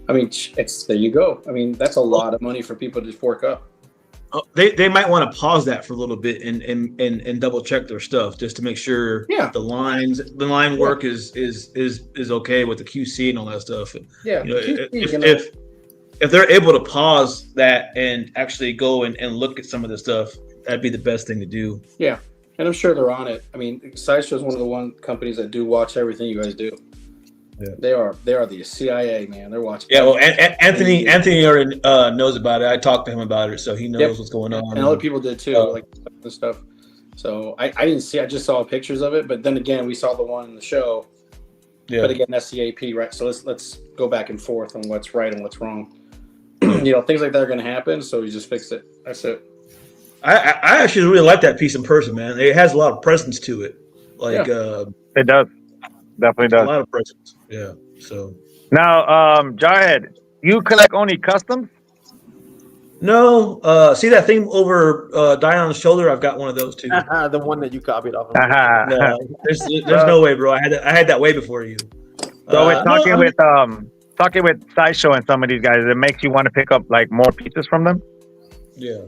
I mean, it's there. You go. I mean, that's a lot of money for people to fork up. They might want to pause that for a little bit and double check their stuff just to make sure the line work is okay with the QC and all that stuff. Yeah, if they're able to pause that and actually go and look at some of the stuff, that'd be the best thing to do. Yeah, and I'm sure they're on it. I mean, Sideshow is one of the companies that do watch everything you guys do. Yeah. They are the CIA, man. They're watching. Yeah, well, Anthony already knows about it. I talked to him about it, so he knows what's going on. And other people did too, like the stuff. So I didn't see. I just saw pictures of it, but then again, we saw the one in the show. Yeah. But again, that's the AP, right? So let's go back and forth on what's right and what's wrong. Things like that are going to happen, so you just fix it. That's it. I actually really like that piece in person, man. It has a lot of presence to it. It does. Definitely does. A lot of presents. Yeah. So now, Jarhead, you collect only customs? No. See that thing over Dion's shoulder? I've got one of those too. The one that you copied off of. No, there's no way, bro. I had that way before you. So talking with Sideshow and some of these guys, it makes you want to pick up like more pieces from them. Yeah.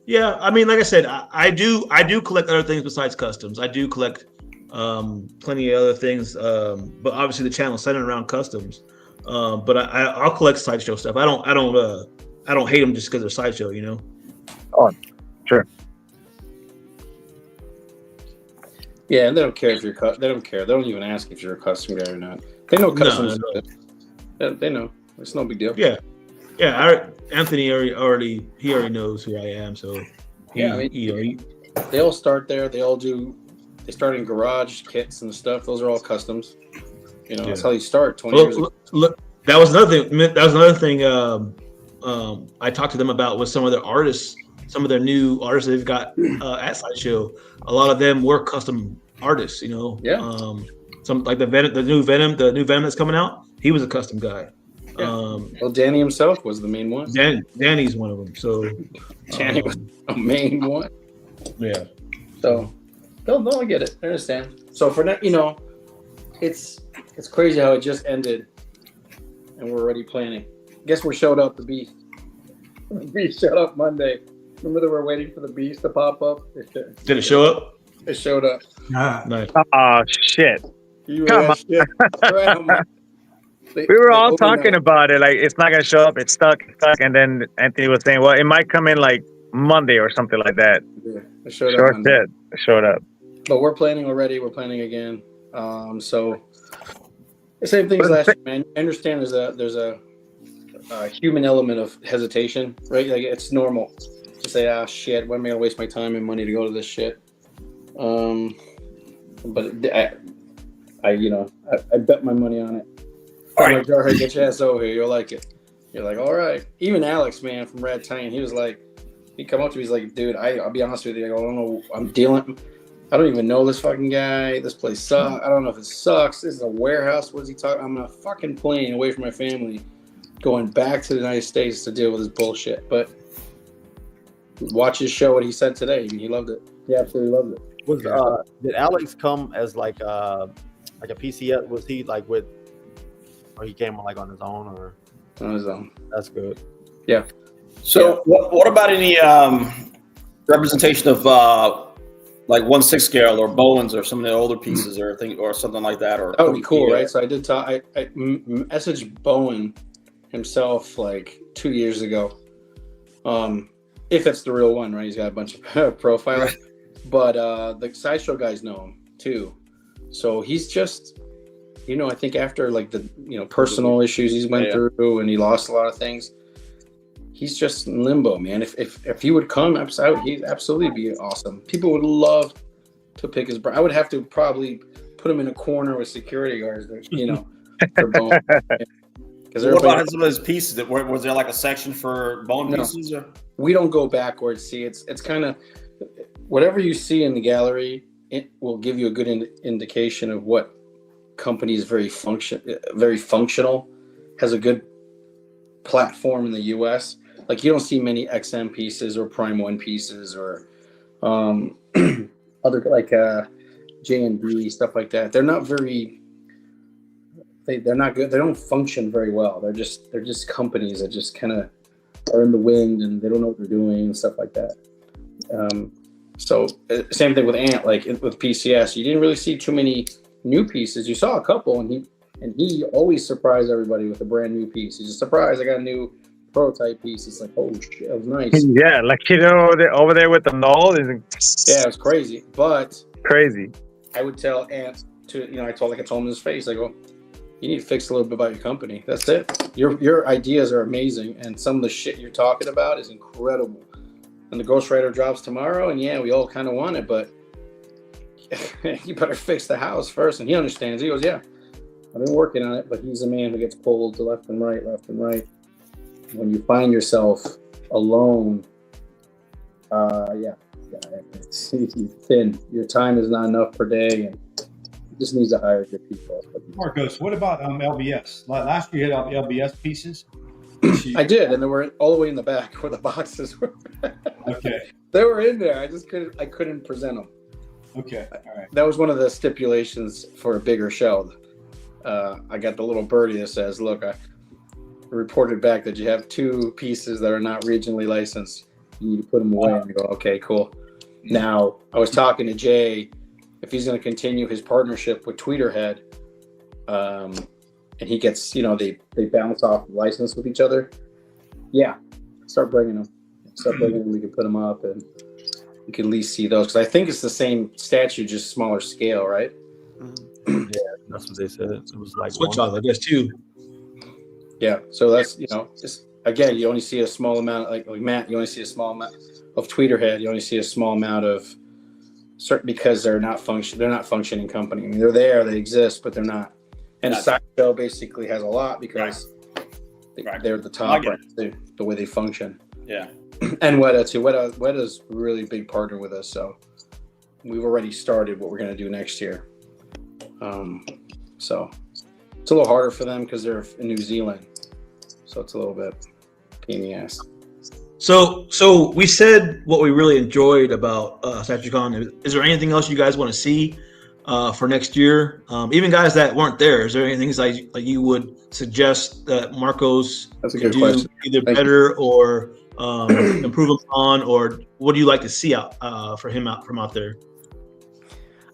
Yeah. I mean, like I said, I do collect other things besides customs. I do collect plenty of other things, but obviously the channel is centered around customs. But I'll collect Sideshow stuff. I don't hate them just because they're Sideshow, Oh, sure. Yeah, and they don't care if you're they don't care. They don't even ask if you're a custom guy or not. They know customs. No. They know. It's no big deal. Yeah. Yeah. Anthony already knows who I am, so they all start there. They start in garage kits and stuff. Those are all customs. That's how you start 20 years ago. Look, that was another thing I talked to them about with some of their artists, some of their new artists they've got at Sideshow. A lot of them were custom artists, Yeah. Some like the new Venom that's coming out. He was a custom guy. Yeah. Danny himself was the main one. Danny's one of them. So Danny was a main one. Yeah. So I get it. I understand. So for that, it's crazy how it just ended, and we're already planning. Guess we showed up. The Beast. The Beast showed up Monday. Remember that we're waiting for the Beast to pop up. Did it show up? It showed up. Nice. Oh shit! Come on. We were all talking about it. Like it's not gonna show up. It's stuck. And then Anthony was saying, "Well, it might come in like Monday or something like that." Yeah, it showed up. It showed up. But we're planning already. We're planning again. So the same thing as last year, man. I understand there's a human element of hesitation, right? Like it's normal to say, "Ah, shit, why am I gonna waste my time and money to go to this shit?" But I bet my money on it. All right, Jarhead, get your ass over here. You'll like it. You're like, all right. Even Alex, man, from Red Titan, he was like, he come up to me, he's like, dude, I'll be honest with you. I don't know. I don't even know this fucking guy. This place sucks. I don't know if it sucks. This is a warehouse. What is he talking? I'm on a fucking plane away from my family, going back to the United States to deal with this bullshit. But watch his show. What he said today. He loved it. He absolutely loved it. Did Alex come as like a PCS? Was he like with? Or he came like on his own, or on his own? That's good. Yeah. So, what about any representation of like 1/6 scale or Bowens or some of the older pieces or something like that? Or that would be cool, right? So I did talk. I messaged Bowen himself like 2 years ago. If it's the real one, right? He's got a bunch of profiles, right. But the Sideshow guys know him too. So he's just, I think after like the personal issues he's went through and he lost a lot of things, he's just in limbo, man. If he would come outside, he'd absolutely be awesome. People would love to pick his brain. I would have to probably put him in a corner with security guards, for bone. What about some of his pieces? Was there like a section for bone pieces? Or? We don't go backwards. See, it's kind of whatever you see in the gallery. It will give you a good indication of what company is very functional, has a good platform in the U.S. Like you don't see many XM pieces or Prime 1 pieces or other like J&B stuff like that. They're not very. They're not good. They don't function very well. They're just companies that just kind of are in the wind and they don't know what they're doing and stuff like that. So same thing with Ant, like with PCS, you didn't really see too many new pieces. You saw a couple, and he always surprised everybody with a brand new piece. He's just surprised I got a new prototype piece. It's like, oh shit, that was nice. Yeah, like over there with the null is. Yeah, it was crazy, but crazy. I would tell Ant to I told him in his face, I go, you need to fix a little bit about your company. That's it. Your ideas are amazing, and some of the shit you're talking about is incredible. And the Ghost Rider drops tomorrow, and we all kind of want it, but you better fix the house first. And he understands. He goes, yeah, I've been working on it, but he's a man who gets pulled to left and right. When you find yourself alone, it's thin. Your time is not enough per day, and just needs to hire good people. Marcos, what about LBS? Last year you had LBS pieces. I did, and they were all the way in the back where the boxes were. Okay. They were in there. I couldn't present them. Okay. All right. That was one of the stipulations for a bigger show. I got the little birdie that says, "Look, I reported back that you have 2 pieces that are not regionally licensed. You need to put them away." And I go, "Okay, cool." Now I was talking to Jay. If he's going to continue his partnership with Tweeterhead, and he gets, they bounce off the license with each other. Yeah, start bringing them. We can put them up, and we can at least see those. Because I think it's the same statue, just smaller scale, right? Yeah, that's what they said. It was like switch off, I guess, too. Yeah, so that's, just again, you only see a small amount, like Matt, you only see a small amount of Tweeterhead. You only see a small amount of certain, because they're not functioning company. I mean, they're there, they exist, but they're not. And Sideshow basically has a lot because they're the top, right? The way they function. Yeah. And Weta too. Weta's a really big partner with us, so we've already started what we're going to do next year. So it's a little harder for them because they're in New Zealand, so it's a little bit pain in the ass. So we said what we really enjoyed about StatueCon. Is there anything else you guys want to see for next year? Even guys that weren't there, is there anything like you would suggest that Marcos could do question. Either Thank better you. Or improve upon, or what do you like to see out for him from out there?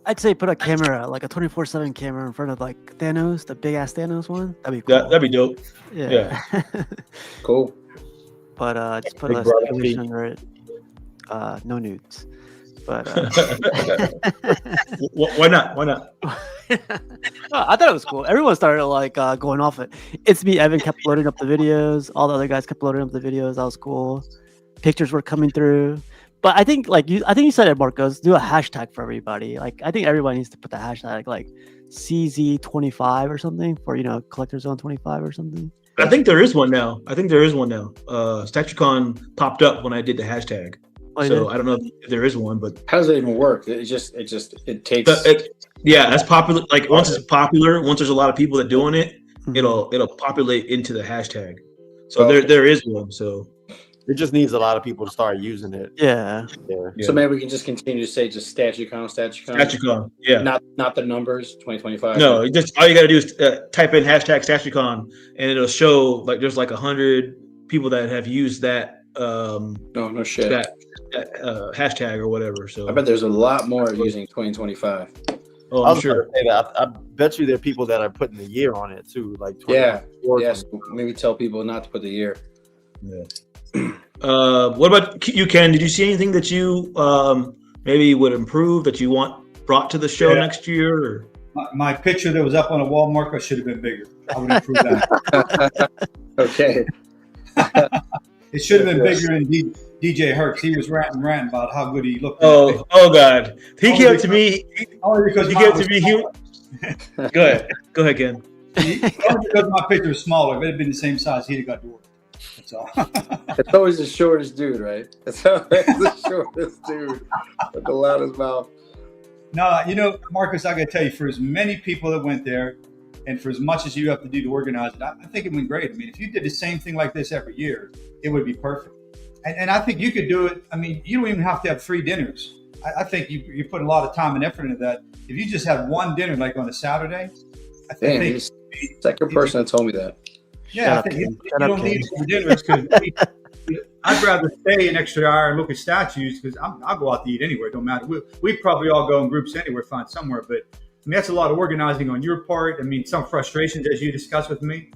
I'd say put a camera, like a 24/7 camera in front of like Thanos, the big ass Thanos one. That'd be cool. That'd be dope. Yeah. Cool. But just put a stipulation under it. No nudes. But why not? I thought it was cool. Everyone started like going off it. It's me. Evan kept loading up the videos. All the other guys kept loading up the videos. That was cool. Pictures were coming through. But I think you said it, Marcos. Do a hashtag for everybody. Like I think everybody needs to put the hashtag like CZ25 or something for Collector Zone 25 or something. I think there is one now. StatueCon popped up when I did the hashtag. So I don't know if there is one, but how does it even work? It takes. That's popular. Like once it's popular, once there's a lot of people that doing it, it'll populate into the hashtag. So there is one. So it just needs a lot of people to start using it. Yeah. So maybe we can just continue to say just StatueCon. StatueCon. Yeah. Not the numbers 2025. No, just all you got to do is type in hashtag StatueCon, and it'll show like there's like 100 people that have used that. No shit. That hashtag or whatever. So I bet there's a lot more using 2025. Oh, I'm sure. Say that bet you there are people that are putting the year on it too. Like Yeah. 24, Yes. Maybe tell people not to put the year. Yeah. What about you, Ken? Did you see anything that you maybe would improve that you want brought to the show next year? Or? My picture that was up on a wall, Marco, should have been bigger. I would improve that. Okay. It should have been bigger than DJ Hertz. He was ranting about how good he looked. Oh God! He came up to me. Only because he came up to me. Go ahead, Ken. Only because my picture was smaller. If it had been the same size, he'd have got dwarfed. That's all. It's always the shortest dude, right? It's always the shortest dude with the loudest mouth. No, you know, Marcus, I got to tell you, for as many people that went there, and for as much as you have to do to organize it, I think it went great. I mean, if you did the same thing like this every year, it would be perfect. And I think you could do it. I mean, you don't even have to have 3 dinners. I think you put a lot of time and effort into that. If you just have one dinner, like on a Saturday, I think. Damn, he's the second person that told me that. Yeah, I think you don't need 4 dinners because I'd rather stay an extra hour and look at statues because I'll go out to eat anywhere. It don't matter. We probably all go in groups anywhere, find somewhere. But I mean, that's a lot of organizing on your part. I mean, some frustrations as you discussed with me.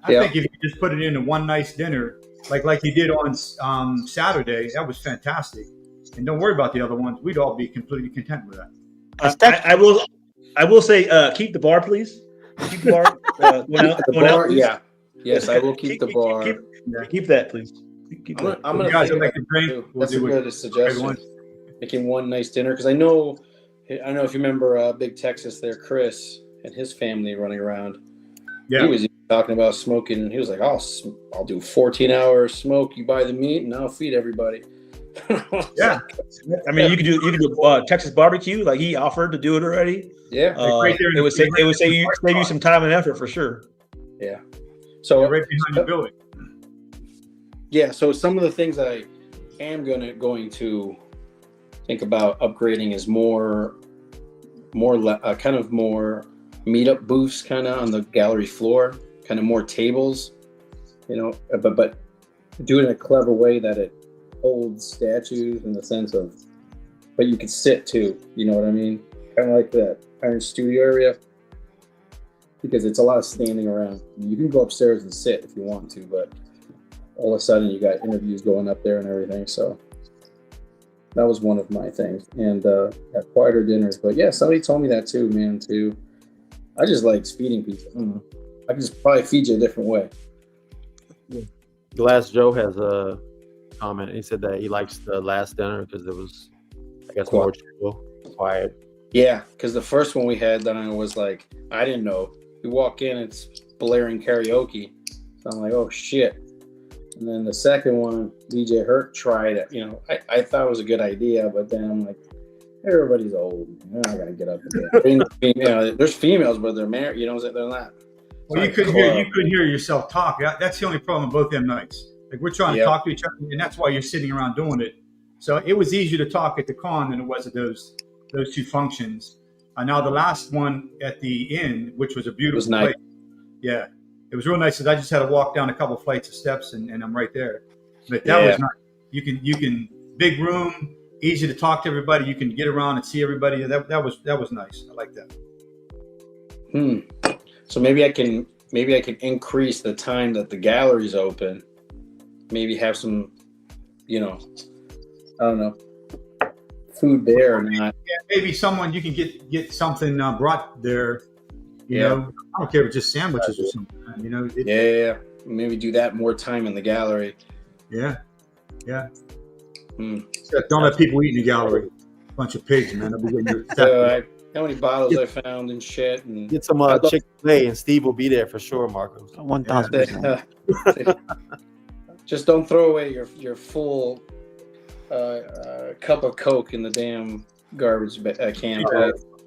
I think if you just put it into one nice dinner, like you did on Saturday, that was fantastic. And don't worry about the other ones. We'd all be completely content with that. I will say, keep the bar, please. Keep the bar. Going out, please. Yeah. Yes, I will keep the bar. Keep that, please. I'm gonna guys think make a drink. That's a good suggestion. Making one nice dinner because I know if you remember Big Texas there, Chris and his family running around. Yeah. He was talking about smoking. He was like, I'll do 14 hours smoke. You buy the meat and I'll feed everybody. Yeah. I mean, you could do Texas barbecue. Like he offered to do it already. Yeah. It would save you some time and effort for sure. Yeah. So right behind the building. Yeah. So some of the things that I am going to think about upgrading is more kind of more meetup booths kind of on the gallery floor, kind of more tables, but do it in a clever way that it holds statues in the sense of, but you could sit too, you know what I mean? Kind of like that Iron Studio area, because it's a lot of standing around. You can go upstairs and sit if you want to, but all of a sudden you got interviews going up there and everything. So that was one of my things. And have quieter dinners. But yeah, somebody told me that too, man, too. I just like feeding people. I can just probably feed you a different way. Glass Joe has a comment. He said that he likes the last dinner because it was, I guess, more chill, quiet. Yeah, because the first one we had, then I was like, I didn't know. We walk in, it's blaring karaoke. So I'm like, oh shit. And then the second one, DJ Hurt tried it. I thought it was a good idea, but then I'm like, everybody's old. They're not gonna get up there. There's females, but they're married. They're not. Well, you could hear yourself talk. That's the only problem both them nights. Like we're trying to talk to each other, and that's why you're sitting around doing it. So it was easier to talk at the con than it was at those 2 functions. Now the last one at the inn, which was a beautiful place. Yeah, it was real nice because I just had to walk down a couple flights of steps and I'm right there. But that was nice. You can big room, easy to talk to everybody. You can get around and see everybody. That was nice. I like that. So maybe I can increase the time that the gallery's open. Maybe have some, I don't know, food there or not. Yeah, maybe someone you can get something brought there. You know, I don't care if it's just sandwiches or something. Maybe do that more time in the gallery. Yeah. Don't let people eat in the gallery. Bunch of pigs, man. How many bottles I found and shit. And get some Chick-fil-A and Steve will be there for sure, Marcos. 1,000%. Just don't throw away your full cup of Coke in the damn garbage can.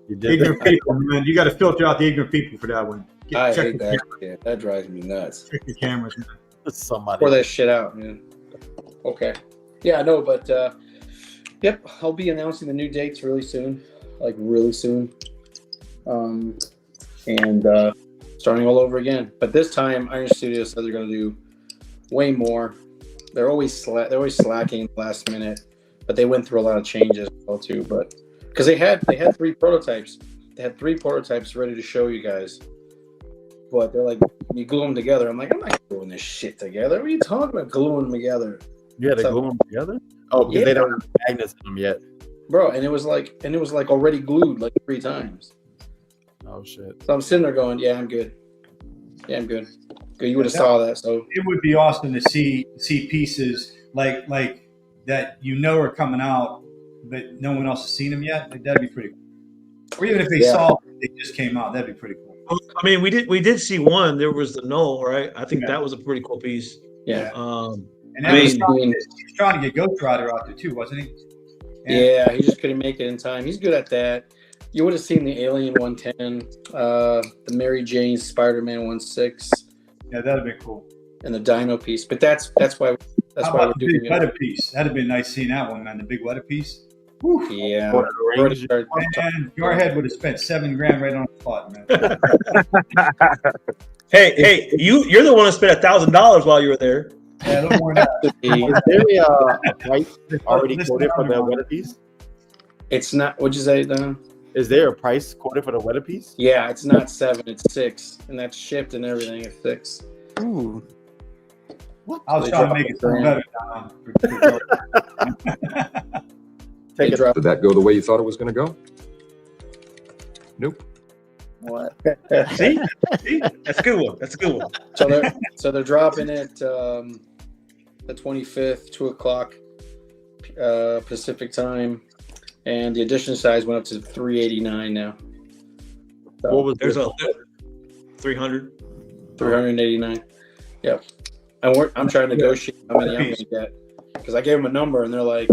Ignorant people, man. You got to filter out the ignorant people for that one. I hate that. Yeah, that drives me nuts. Check the cameras, man. Somebody. Pour that shit out, man. Okay. Yeah, no, but yep, I'll be announcing the new dates really soon. Like really soon. And starting all over again. But this time Iron Studios said they're gonna do way more. They're always slacking last minute, but they went through a lot of changes as well too. But because they had 3 prototypes, had 3 prototypes ready to show you guys, but they're like, you glue them together. I'm like, I'm not gluing this shit together. What are you talking about gluing them together? You had to glue them together? Oh, because they don't have magnets in them yet. Bro, and it was like already glued like 3 times. Oh shit. So I'm sitting there going, yeah, I'm good. Yeah, I'm good. You would have saw that. So it would be awesome to see pieces like that are coming out, but no one else has seen them yet. Like, that'd be pretty cool. Or even if they saw they just came out, that'd be pretty cool. I mean, we did see one. There was the Null, right? I think that was a pretty cool piece. Yeah. And he was trying to get Ghost Rider out there too, wasn't he? Yeah, he just couldn't make it in time. He's good at that. You would have seen the Alien 110, the Mary Jane Spider-Man 16. Yeah, that'd be cool. And the Dino piece, but that's why we're doing it. Letter piece. That'd have been nice seeing that one, man. The big letter piece. Whew. Yeah. And your head would have spent $7,000 right on the spot, man. Hey, you're the one who spent $1,000 while you were there. Yeah, a little more than that. Is there a price already quoted for the weather piece? It's not. What'd you say, Don? Is there a price quoted for the weather piece? Yeah, it's not 7, it's 6, and that's shipped and everything. It's 6. Ooh. What? I was trying to make it sound better. Did that go the way you thought it was going to go? Nope. What? See, that's a good one. That's a good one. So they're dropping it the 25th, 2:00 Pacific time, and the edition size went up to 389 now. So What was There's the- a 300. 389. Yep. And I'm trying to negotiate how many I'm going to get, because I gave them a number and they're like,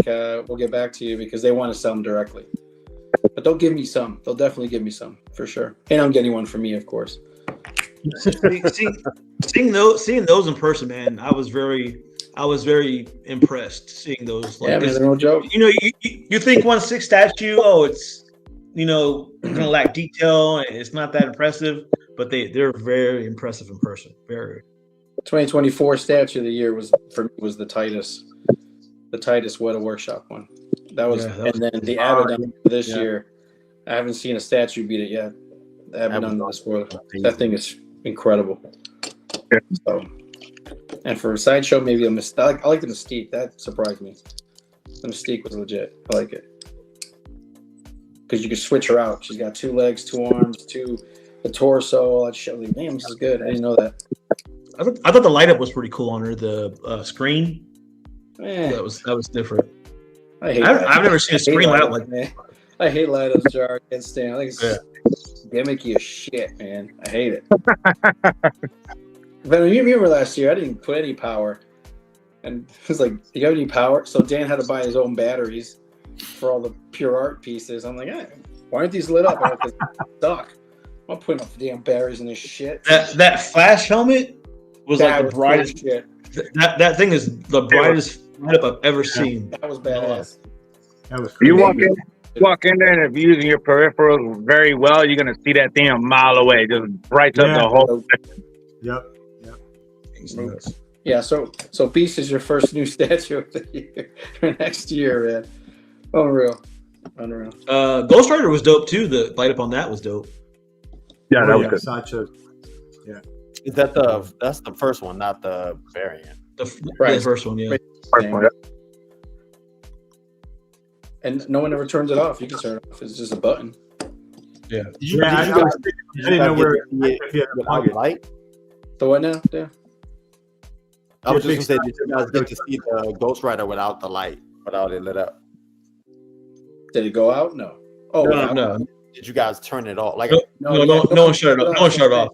we'll get back to you, because they want to sell them directly. But they'll give me some. They'll definitely give me some for sure. And I'm getting one for me, of course. Seeing those in person, man, I was very impressed seeing those. Yeah, man, they're no joke. You know, you think 1/6 statue, it's gonna lack detail and it's not that impressive, but they're very impressive in person. Very. 2024 statue of the year was the Titus Weta Workshop one. That was, and then the Abaddon this year. I haven't seen a statue beat it yet. The Abaddon this world. That thing is incredible. So, and for a sideshow, maybe I like the Mystique. That surprised me. The Mystique was legit. I like it because you can switch her out. She's got 2 legs, 2 arms, the torso, all that shit. Like, damn, this is good. I didn't know that. I thought the light up was pretty cool on her. The screen. That was different. I've never seen a screen light up like that. I hate light ups, Jar. I can't stand. I think it's gimmicky as shit, man. I hate it. But you remember last year, I didn't put any power, and it was like, "Do you have any power?" So Dan had to buy his own batteries for all the pure art pieces. I'm like, why aren't these lit up? I'm like, "They suck. I'm not putting up damn batteries in this shit." That Flash helmet was like the brightest. Shit. That thing is the brightest light up I've ever seen. That was badass. That was You walk in there, and if you're using your peripherals very well, you're gonna see that thing a mile away. Just brights up the whole. Yep. Yeah. So Beast is your first new statue of the year for next year, man. Unreal. Ghost Rider was dope too. The light up on that was dope. Yeah, that was good. Sideshow. Yeah. Is that that's the first one, not the variant? The Right. first one, yeah. And no one ever turns it off. You can turn it off. It's just a button. Yeah. I didn't know where if you had a without light. So what now? Yeah. I was just gonna say, did you guys get to see the Ghost Rider without the light, without it lit up? Did it go out? No. Oh No. Did you guys turn it off? Like No one shut it off. No one shut it off.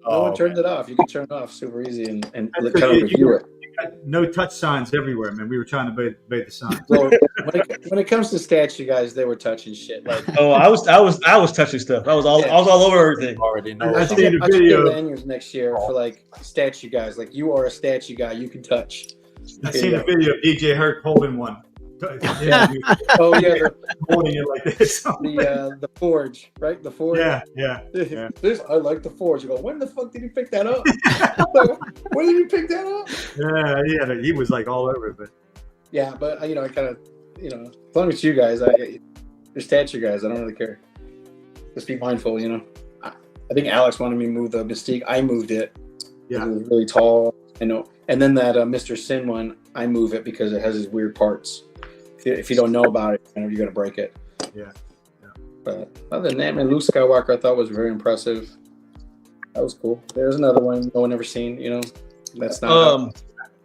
No one turns it off. You can turn it off super easy and kind of You review it. got no touch signs everywhere, man. We were trying to bait the signs. So when it comes to statue guys, they were touching shit. Like, Oh, I was touching stuff. I was all over everything. already know. I I see should the get video. lanyards next year for like statue guys. Like, you are a statue guy. You can touch. I seen the video of DJ Hurt holding one. Yeah, he was Oh yeah, holding it like this. the Forge, right? The Forge. Yeah. This I like the Forge. You go, when the fuck did he pick that up? When did he pick that up? Yeah, he was like all over it. But Yeah, but I kind of, as long as you guys, you're statue guys, I don't really care. just be mindful. You know, I think Alex wanted me to move the Mystique. I moved it. Yeah. It was really tall. I know. And then that Mr. Sin one, I move it because it has these weird parts. If you don't know about it, you're gonna break it. Yeah. But other than that, man, Luke Skywalker I thought was very impressive. That was cool. There's another one no one ever seen. You know, that's not.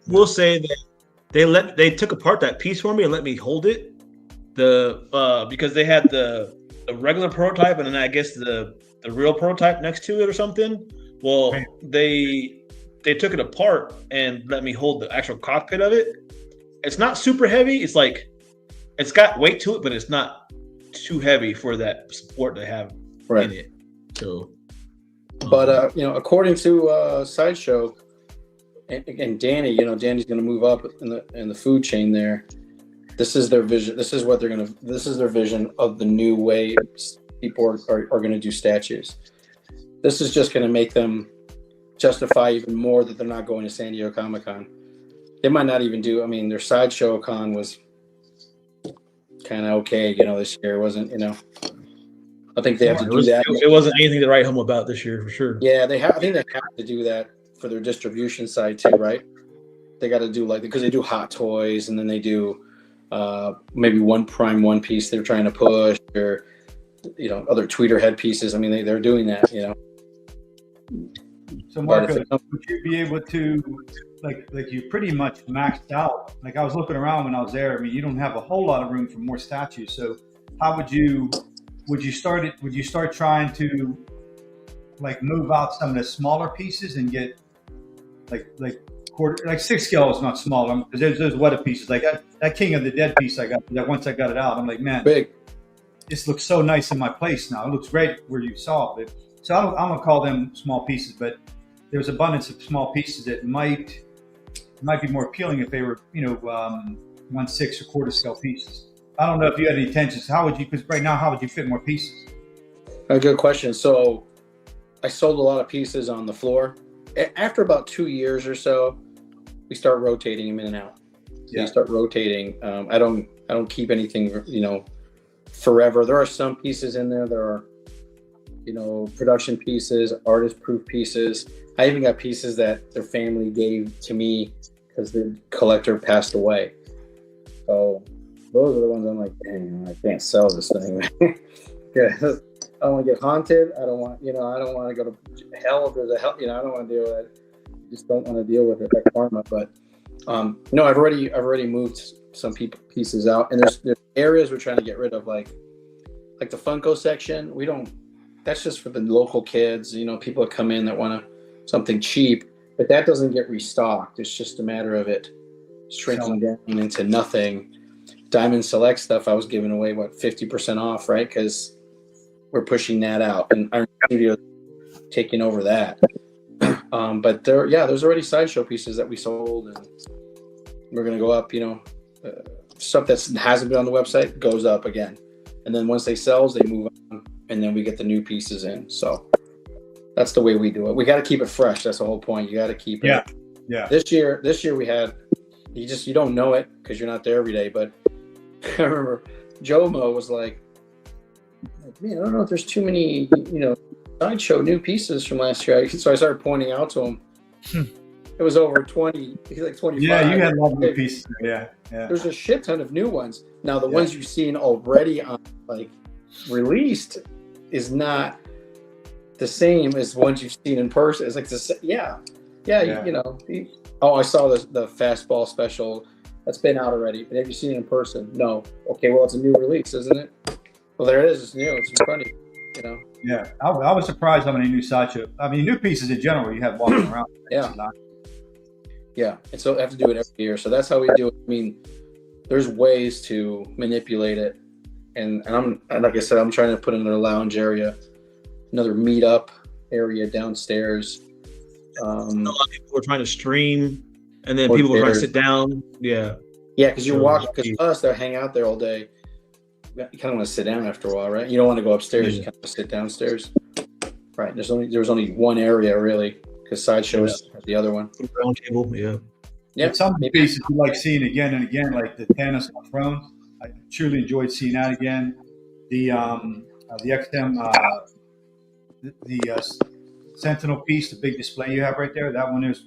We'll say that they took apart that piece for me and let me hold it. Because they had the regular prototype and then I guess the real prototype next to it or something. Well, they took it apart and let me hold the actual cockpit of it. It's not super heavy. It's like it's got weight to it, but it's not too heavy for that support they have in it. So, but you know, according to Sideshow and Danny, you know, Danny's going to move up in the food chain there. This is their vision. This is what they're going to. This is their vision of the new way people are going to do statues. This is just going to make them justify even more that they're not going to San Diego Comic-Con. They might not even do. I mean, their Sideshow Con was kind of okay. You know, this year it wasn't. You know, I think they have to do that. It wasn't anything to write home about this year for sure. Yeah, they have. I think they have to do that for their distribution side too, right? They got to do because they do Hot Toys and then they do maybe one Prime One Piece they're trying to push, or you know, other tweeter head pieces. I mean, they're doing that. You know. So Marco, would you be able to like you pretty much maxed out? Like I was looking around when I was there. I mean, you don't have a whole lot of room for more statues. So how would you start trying to like move out some of the smaller pieces and get like quarter, like 6 scale is not small because there's what pieces like that King of the Dead piece I got that once I got it out, I'm like, man, big. This looks so nice in my place now. It looks great where you saw it. So I'm gonna call them small pieces, but there's abundance of small pieces that might be more appealing if they were, you know, 1/6 or quarter scale pieces. I don't know if you had any intentions. How would you? Because right now, how would you fit more pieces? A good question. So I sold a lot of pieces on the floor. After about 2 years or so, we start rotating them in and out. So you start rotating. I don't keep anything, you know, forever. There are some pieces in there. There are, you know, production pieces, artist-proof pieces. I even got pieces that their family gave to me because the collector passed away. So those are the ones I'm like, dang, I can't sell this thing. Yeah, I don't want to get haunted. I don't want to go to hell if there's a hell. You know, I don't want to deal with it. I just don't want to deal with it like karma. But no, I've already moved some pieces out, and there's areas we're trying to get rid of, like the Funko section. We don't. That's just for the local kids. You know, people that come in that want something cheap, but that doesn't get restocked. It's just a matter of it shrinking down into nothing. Diamond Select stuff I was giving away 50% off, right? Because we're pushing that out, and our studio taking over that. But there's already Sideshow pieces that we sold, and we're gonna go up. You know, stuff that hasn't been on the website goes up again, and then once they sells, they move on, and then we get the new pieces in. So that's the way we do it. We got to keep it fresh. That's the whole point. You got to keep it. Yeah. This year we had you don't know it because you're not there every day, but I remember Jomo was like, man, I don't know if there's too many, you know, Sideshow new pieces from last year. So I started pointing out to him. It was over 20. He's like 25. Yeah, you had a lot of new pieces. Yeah. There's a shit ton of new ones. Now the ones you've seen already on like released is not the same as ones you've seen in person. It's like this. Yeah. You know. I saw the fastball special. That's been out already. But have you seen it in person? No. Okay, well, it's a new release, isn't it? Well, there it is. It's new. It's in front of you. You know. Yeah, I was surprised how many new Sideshow. I mean, new pieces in general you have walking around. Yeah, and so I have to do it every year. So that's how we do it. I mean, there's ways to manipulate it, and like I said, I'm trying to put another lounge area, another meetup area downstairs. A lot of people are trying to stream, and then people are trying to sit down. Yeah, because you're walking. Because us, they hang out there all day. You kind of want to sit down after a while, right? You don't want to go upstairs. You kind of sit downstairs, right? There was only one area really, because Sideshow is the other one. Round table, yeah. But some pieces you like seeing again and again, like the Thanos on Throne. I truly enjoyed seeing that again. The the XM, the Sentinel piece, the big display you have right there. That one is.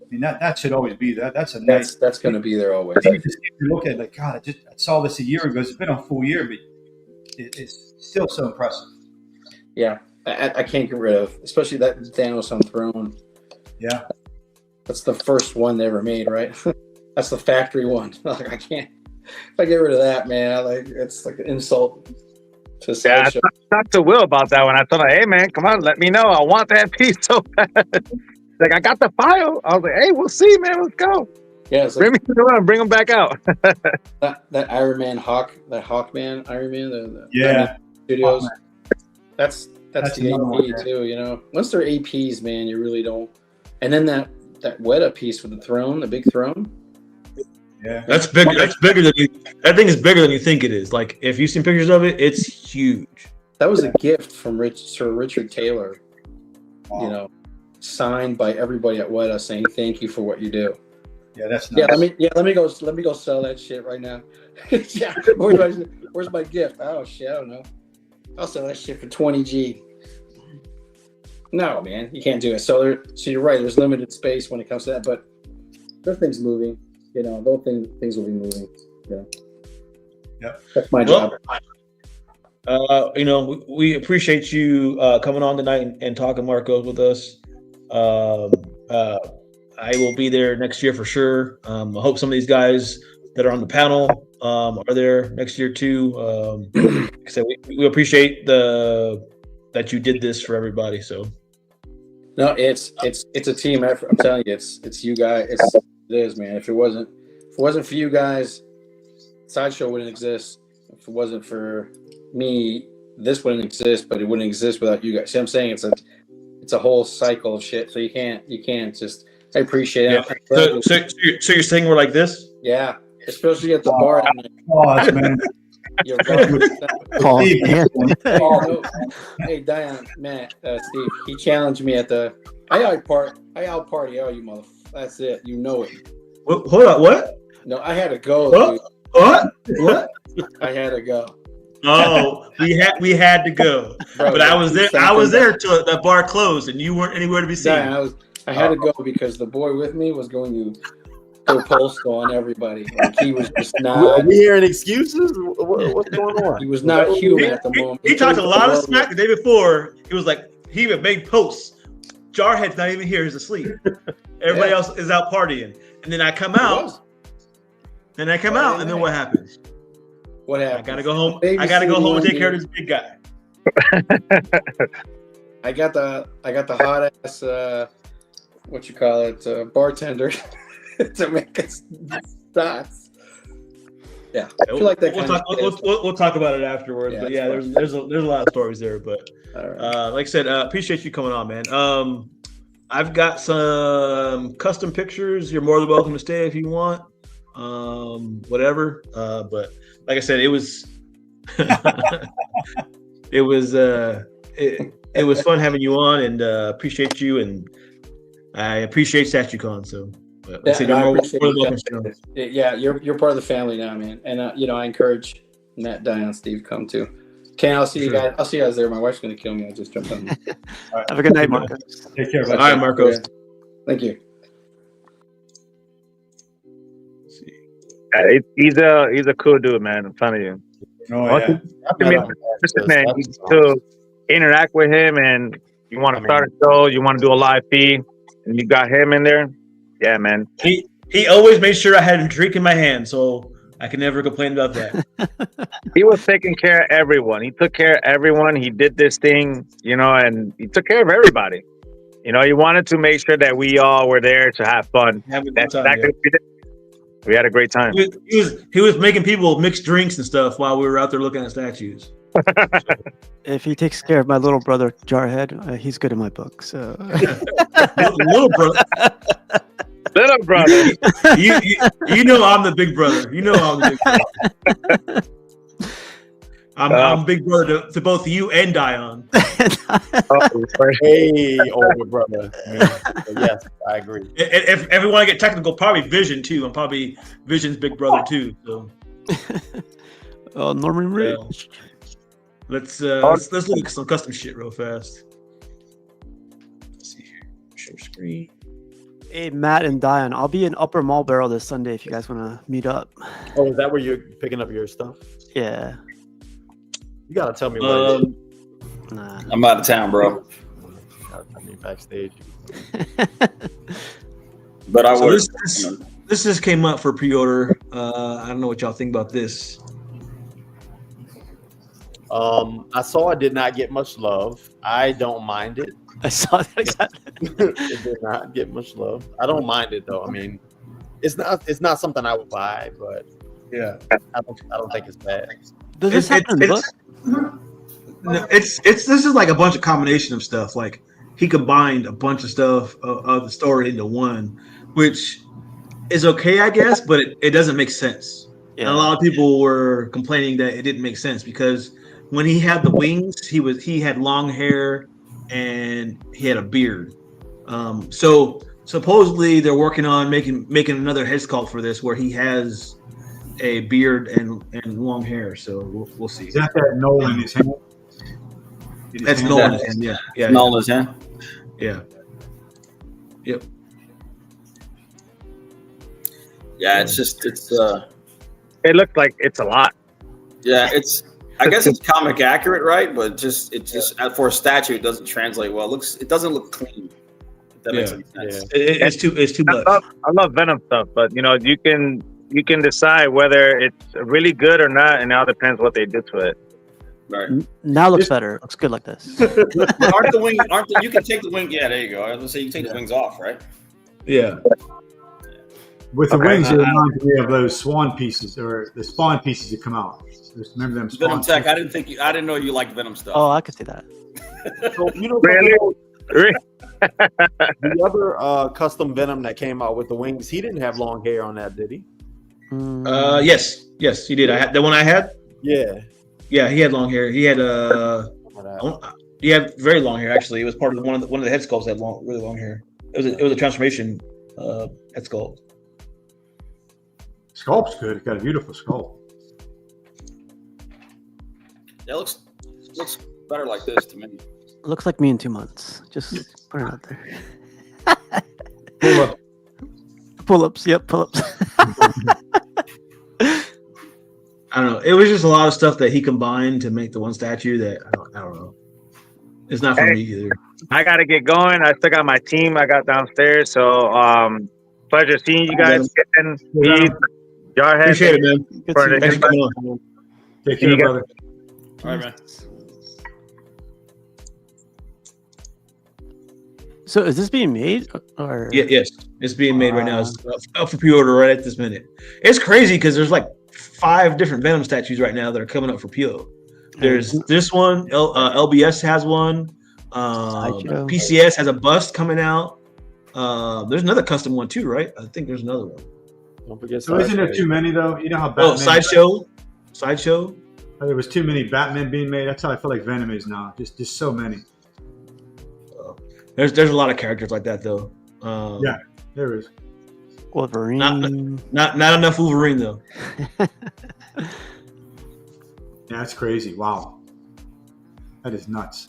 I mean, that should always be there. That's a nice. That's going to be there always. You look at it like, God, I saw this a year ago. It's been a full year, but it's still so impressive. Yeah, I can't get rid of, especially that Thanos on Throne. Yeah, that's the first one they ever made, right? That's the factory one. Like I can't. If I get rid of that, man, it's like an insult to Sideshow. I talked to Will about that one. I told him, hey man, come on, let me know. I want that piece so bad. Like, I got the file. I was like, hey, we'll see, man. Let's go. Yeah, it's bring me to the run. Bring them back out. that Iron Man Hawkman Iron Man, the yeah, Iron Man Studios. Hawkman. That's the AP too. You know, once they're APs, man, you really don't. And then that Weta piece with the throne, the big throne. Yeah, that's bigger. That's bigger than you. That thing is bigger than you think it is. Like, if you've seen pictures of it, it's huge. That was a gift from Sir Richard Taylor. Wow. You know. Signed by everybody at Weta saying thank you for what you do. Yeah, that's nice. Let me go sell that shit right now. Yeah, where's my gift? Oh shit, I don't know. I'll sell that shit for 20G. No, man, you can't do it. So you're right. There's limited space when it comes to that, but those things moving. You know, those things will be moving. Yeah. Yep. That's my job. You know, we appreciate you coming on tonight and talking Marcos with us. I will be there next year for sure. I hope some of these guys that are on the panel are there next year too. Like I said, we appreciate that you did this for everybody. So no, it's a team effort. I'm telling you, it's you guys. It is, man. If it wasn't for you guys, Sideshow wouldn't exist. If it wasn't for me, this wouldn't exist. But it wouldn't exist without you guys. See what I'm saying? It's a whole cycle of shit. So you can't just. I appreciate it. Yeah. So you're saying we're like this? Yeah, especially at the bar. Man. Hey, Diane, Matt, Steve. He challenged me at the. I out party all you motherfuckers. That's it. You know it. Hold on. What? No, I had to go. What? What? I had to go. Oh, we had to go. Bro, but I was there. I was there till the bar closed, and you weren't anywhere to be seen. I had to go because the boy with me was going to go postal on everybody. Like he was just not. Are we hearing excuses? What's going on? He was not human at the moment. He talked a lot of smack the day before. It was like he even made posts. Jarhead's not even here; he's asleep. Everybody else is out partying, and then I come out. Then I come out, and then what happens? What happened? I gotta go home. I gotta go home and take care of this big guy. I got the hot ass bartender to make us dots. Yeah, I feel like that. We'll talk about it afterwards. Yeah, but yeah, there's a lot of stories there. But like I said, appreciate you coming on, man. I've got some custom pictures. You're more than welcome to stay if you want. Whatever. But like I said, it was it was fun having you on, and appreciate you, and I appreciate StatueCon. So yeah, you're part of the family now, man. And I encourage Matt, Diane, Steve come too. Ken, I'll see you guys. I'll see you guys there. My wife's gonna kill me. I just jumped on. Right. Have a good night, Marcos. Take care. All right, Marcos. Thank you. He's a cool dude, man. I'm telling you. Oh yeah. Man, you to interact with him, and you want to start a show, you want to do a live feed, and you got him in there. Yeah, man. He always made sure I had a drink in my hand, so I can never complain about that. He was taking care of everyone. He took care of everyone. He did this thing, and he took care of everybody. He wanted to make sure that we all were there to have fun. We had a great time. He was making people mix drinks and stuff while we were out there looking at statues. If he takes care of my little brother Jarhead, he's good in my book. So little brother. Little brother. You know I'm the big brother. You know I'm the big brother. I'm big brother to both you and Dion. Hey, older brother. Yes, I agree. If we want to get technical, probably Vision too. I'm probably Vision's big brother too. So. Norman Ridge. let's look at some custom shit real fast. Let's see here. Share screen. Hey, Matt and Diane, I'll be in Upper Marlboro this Sunday if you guys want to meet up. Oh, is that where you're picking up your stuff? Yeah. You gotta tell me where. Nah. I'm out of town, bro. I mean, backstage. But I So would. this just came up for pre-order. I don't know what y'all think about this. I saw it did not get much love. I don't mind it. I saw that exactly. It did not get much love. I don't mind it though. I mean, it's not something I would buy, but Yeah, I don't think it's bad. Does this happen in the book? No, this is like a bunch of combination of stuff. Like he combined a bunch of stuff of the story into one, which is okay, I guess, but it doesn't make sense. Yeah. And a lot of people were complaining that it didn't make sense because when he had the wings, he had long hair and he had a beard. So supposedly they're working on making another head sculpt for this where he has a beard and long hair. So we'll see. Is that Nolan in his hand? That's Nolan. Yeah. Nolan's hand. Yeah. Yep. Yeah, it's It looked like it's a lot. yeah, I guess it's comic accurate, right? But it just for a statue, it doesn't translate well. It doesn't look clean. If that makes any sense. It's too much. I love Venom stuff, but you can decide whether it's really good or not, and now it depends what they do to it. Right. Now it looks better. It looks good like this. But you can take the wing? Yeah, there you go. I was gonna say you can take the wings off, right? Yeah. With the wings, it reminds me of those swan pieces or the spawn pieces that come out. Just remember them Venom spawn Tech. I didn't know you liked Venom stuff. Oh, I could see that. So, Really? the other custom Venom that came out with the wings, he didn't have long hair on that, did he? Yes, he did. I had the one I had. Yeah. Yeah, he had long hair. He had he had very long hair. Actually, it was part of one of the head sculpts that had really long hair. It was a transformation head sculpt. Sculpt's good. It's got a beautiful sculpt. That looks better like this to me. Looks like me in 2 months. Just put it out there. Pull-up. Pull-ups. Yep, pull-ups. I don't know. It was just a lot of stuff that he combined to make the one statue that I don't know. It's not for me either. I gotta get going. I still got my team I got downstairs. So pleasure seeing you guys. Jarhead. Appreciate it, man. Thanks for coming on. Take care, brother. All right, man. So is this being made or? Yes, it's being made right now. It's up for pre-order right at this minute. It's crazy because there's like 5 different Venom statues right now that are coming up for PO. There's this one. LBS has one. PCS has a bust coming out. There's another custom one too, right? I think there's another one. Don't forget. So isn't there too many though? You know how Batman? Sideshow. There was too many Batman being made. That's how I feel like Venom is now. Just so many. There's a lot of characters like that though. Yeah, there is. Wolverine. Not enough Wolverine though. Yeah, that's crazy. Wow, that is nuts.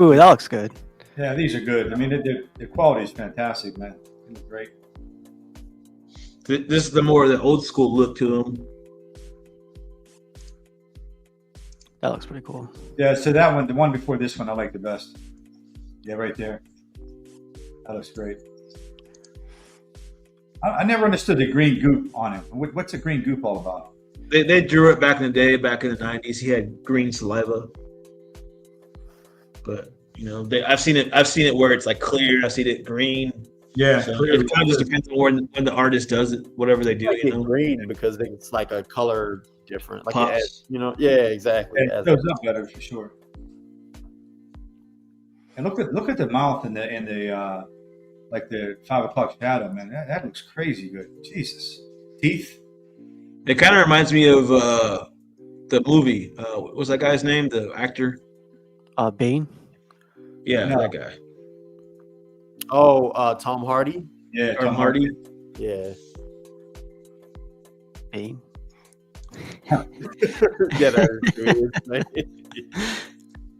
Ooh, that looks good. Yeah, these are good. I mean, the quality is fantastic, man. It's great. This is the more the old school look to them. That looks pretty cool. Yeah, so that one, the one before this one, I like the best. Yeah, right there. That looks great. I never understood the green goop on it. What's the green goop all about? They drew it back in the day, back in the 90s. He had green saliva. But I've seen it where it's like clear. I've seen it green. Yeah, so it kind of just depends on when the artist does it, whatever they do. Green because it's like a color different. Like Pops. yeah, exactly. It goes up better for sure. And look at the mouth and the like the 5 o'clock shadow, man. That looks crazy good. Jesus, teeth. It kind of reminds me of the movie. What was that guy's name? The actor. Bane. Yeah, that guy. Oh, Tom Hardy. Yeah, Tom Hardy. Yeah. Bane. Get her.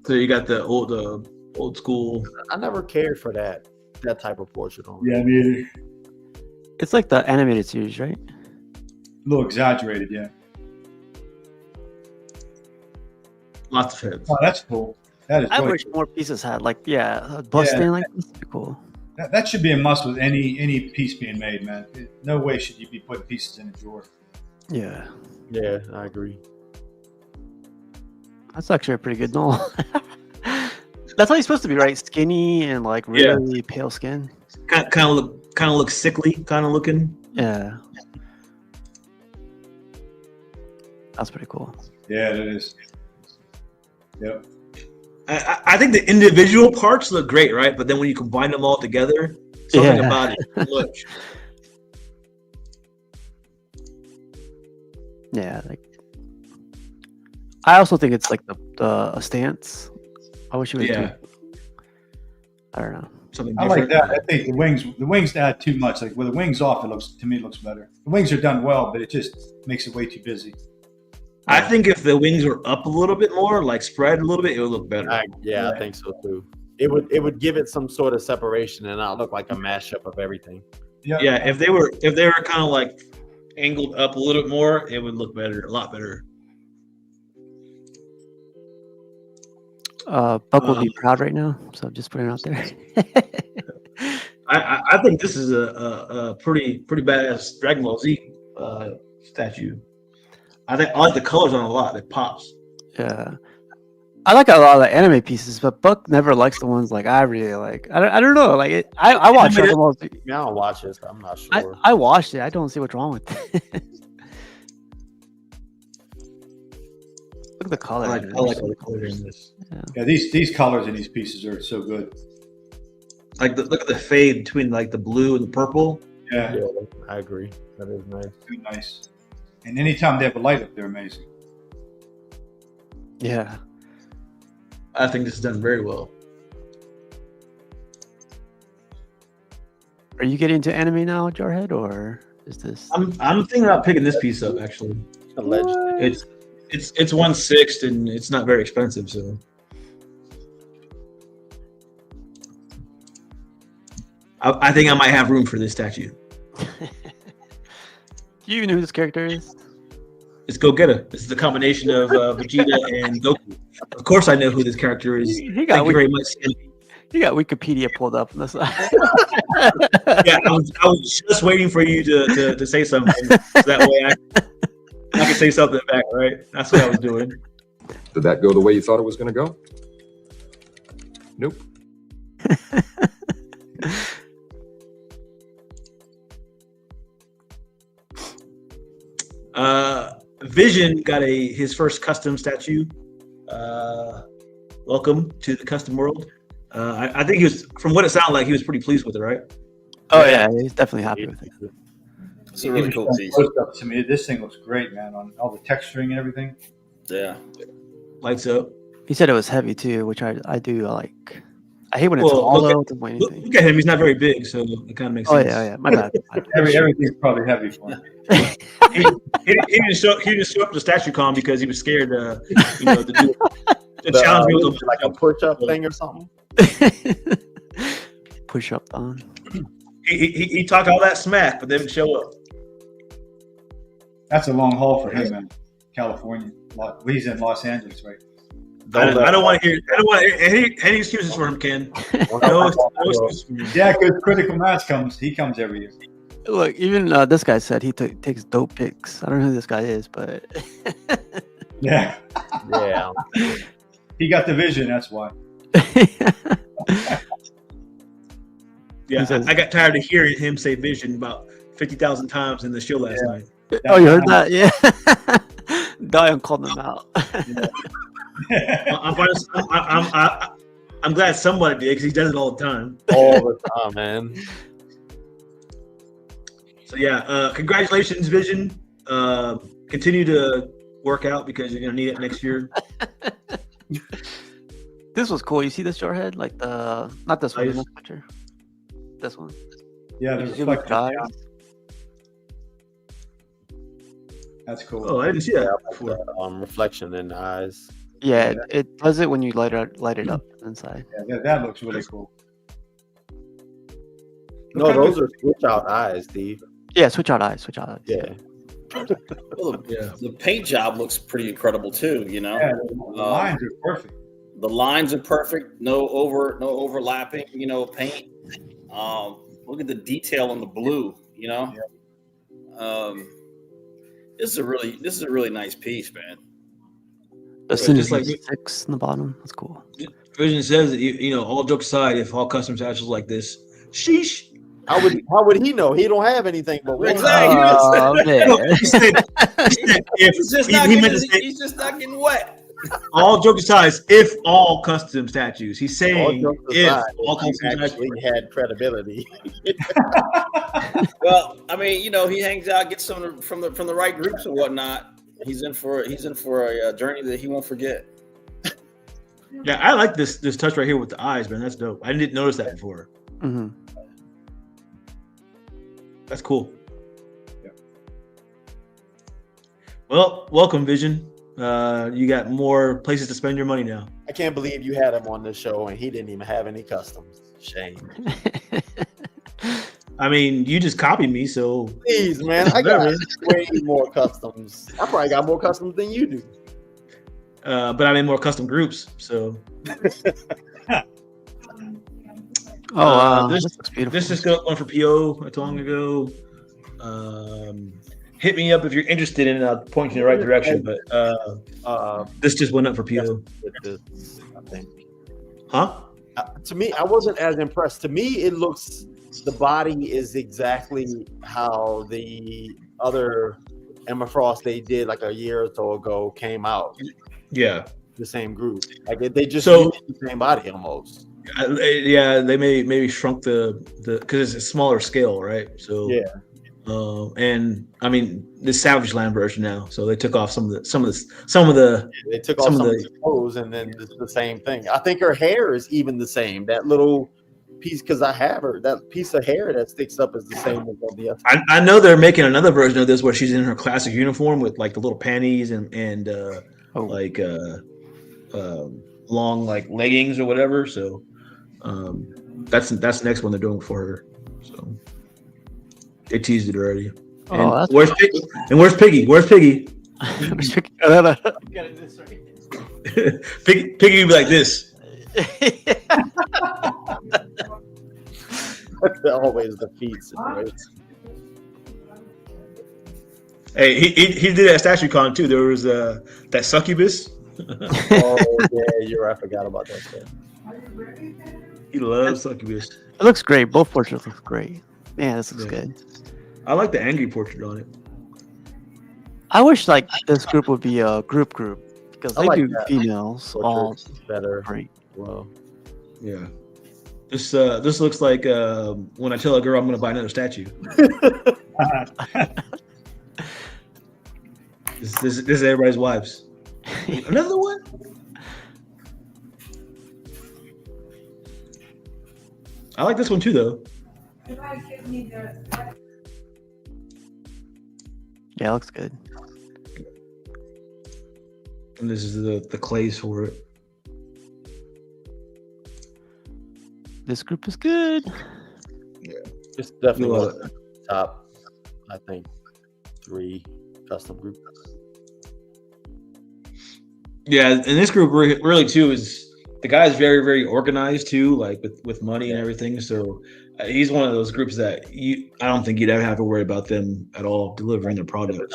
So you got the old school. I never cared for that type of portrait on. Yeah, me either. It's like the animated series, right? A little exaggerated, yeah. Lots of heads. Oh, that's cool. That is. I really wish cool. more pieces had like a bust stain like this. Would be cool. That should be a must with any piece being made, man. No way should you be putting pieces in a drawer. Yeah. Yeah, I agree. That's actually a pretty good doll. That's how he's supposed to be, right? Skinny and like really pale skin. Kind of look sickly, kind of looking. Yeah. That's pretty cool. Yeah, it is. Yep. I think the individual parts look great, right? But then when you combine them all together, something about it. Look. Yeah, like I also think it's like the stance. I wish it was. Yeah. I don't know. Something I different. like that. I think the wings add too much. Like with the wings off, it looks better. The wings are done well, but it just makes it way too busy. I think if the wings were up a little bit more, like spread a little bit, it would look better. I think so too. It would give it some sort of separation and not look like a mashup of everything. Yeah, if they were kind of like angled up a little bit more, it would look better, a lot better. Buck will be proud right now, so just putting it out there. I think this is a pretty badass Dragon Ball Z statue. I like the colors on it a lot. It pops. Yeah, I like a lot of the anime pieces, but Buck never likes the ones like I really like. I don't know. Like I watch Dragon Ball Z. I don't watch it. So I'm not sure. I watched it. I don't see what's wrong with it. Look at the color. I like all the colors in this. Yeah, these colors in these pieces are so good. Like look at the fade between like the blue and the purple. Yeah, I agree. That is nice. Too nice. And anytime they have a light up, they're amazing. Yeah. I think this is done very well. Are you getting into anime now, Jarhead, or is this? I'm thinking about picking this piece up actually. Allegedly. It's 1/6 and it's not very expensive, so I think I might have room for this statue. Do you even know who this character is? It's Gogeta. This is the combination of Vegeta and Goku. Of course, I know who this character is. Thank you very much. You got Wikipedia pulled up on the side. Yeah, I was just waiting for you to say something, so that way I can say something back. Right? That's what I was doing. Did that go the way you thought it was going to go? Nope. Vision got his first custom statue. Welcome to the custom world. I think he was, from what it sounded like, he was pretty pleased with it, right? Oh yeah, he's definitely happy with it. It's a really cool piece. To me, this thing looks great, man. On all the texturing and everything. Yeah. Lights up. He said it was heavy too, which I do like. I hate when it's hollow. Look at him; he's not very big, so it kind of makes sense. Oh yeah, my bad. Everything's probably heavy for him. he didn't show up to StatueCon because he was scared to do to challenge me with like a push-up thing or something. Push up on. He talked all that smack, but didn't show up. That's a long haul for him, man. California. He's in Los Angeles, right? I don't want to hear. I don't want to hear any excuses for him, Ken. No excuses for me. Yeah, because Critical Mass comes. He comes every year. Look, even this guy said he takes dope pics. I don't know who this guy is, but yeah. He got the vision. That's why. Yeah, I got tired of hearing him say vision about 50,000 times in the show last night. Oh, you heard that? Yeah. Dion called them out. I'm glad somebody did because he does it all the time. All the time, man. So yeah, congratulations, Vision. Continue to work out because you're gonna need it next year. This was cool. You see this Jarhead? Like not this one, this picture. This one. Yeah, there's like That's cool. Oh, I didn't see that before. Reflection in the eyes. Yeah, it does it when you light it up inside. Yeah, that looks really cool. No, those are switch out eyes, Steve. Yeah, switch out eyes. Yeah. Well, the paint job looks pretty incredible too. You know, the lines are perfect. The lines are perfect. No overlapping. You know, paint. Look at the detail on the blue. You know, this is a really nice piece, man. Just like 6 in the bottom. That's cool. Vision says that you know, all jokes aside, if all custom satchels like this, sheesh. How would he know? He don't have anything but one. Exactly. Oh, man. He's just not getting wet. All jokes aside, if all custom statues. He's saying if all custom actually had credibility. Well, I mean, you know, he hangs out, gets some from the right groups and whatnot. He's in for a journey that he won't forget. Yeah, I like this touch right here with the eyes, man. That's dope. I didn't notice that before. Mm-hmm. That's cool. Yeah. Well, welcome, Vision. You got more places to spend your money now. I can't believe you had him on this show and he didn't even have any customs. Shame. I mean, you just copied me, so please, man. I got way more customs. I probably got more customs than you do. But I'm in more custom groups, so. This looks beautiful. This is one for PO not too long ago. Hit me up if you're interested in it. I'll point you in the right direction. But this just went up for PO. I think. Huh? To me, I wasn't as impressed. To me, it looks. The body is exactly how the other Emma Frost they did like a year or so ago came out. Yeah, the same group. Like they just used the same body almost. Yeah, they maybe shrunk the because it's a smaller scale, right? So yeah. And I mean the Savage Land version now, so they took off some of the they took off some of the clothes, and then it's the same thing. I think her hair is even the same. That little piece, because I have her, that piece of hair that sticks up is the same as the other. I know they're making another version of this where she's in her classic uniform with like the little panties and long like leggings or whatever. So that's the next one they're doing for her. So they teased it already. And where's Piggy? Where's Piggy? Where's Piggy? Piggy would be like this. Always the feet situation. Hey, he did that statue con too. There was that succubus. Oh yeah, you're right. I forgot about that stuff. He loves succubus. It looks great. Both portraits look great. Man, this looks good. I like the angry portrait on it. I wish like this group would be a group because they like do that. females all better. great. Well, yeah. This looks like when I tell a girl I'm going to buy another statue. This is everybody's wives. Another one? I like this one too, though. Yeah, it looks good. And this is the clays for it. This group is good. Yeah, it's definitely top. I think 3 custom groups. Yeah, and this group really too is the guy's very, very organized too, like with money and everything. So he's one of those groups that I don't think you'd ever have to worry about them at all delivering their product.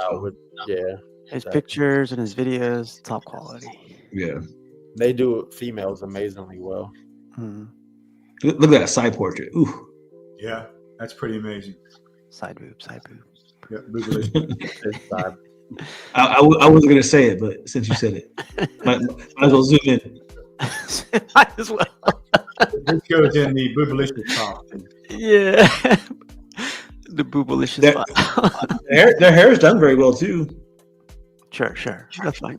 Yeah, his pictures and his videos, top quality. Yeah, they do females amazingly well. Look at that side portrait. Ooh. Yeah, that's pretty amazing. Side boob. Yeah, I wasn't gonna say it, but since you said it, might as well zoom in. Might as well. This goes in the boobalicious top. Yeah, the boobalicious. Their hair is done very well too. Sure, that's fine.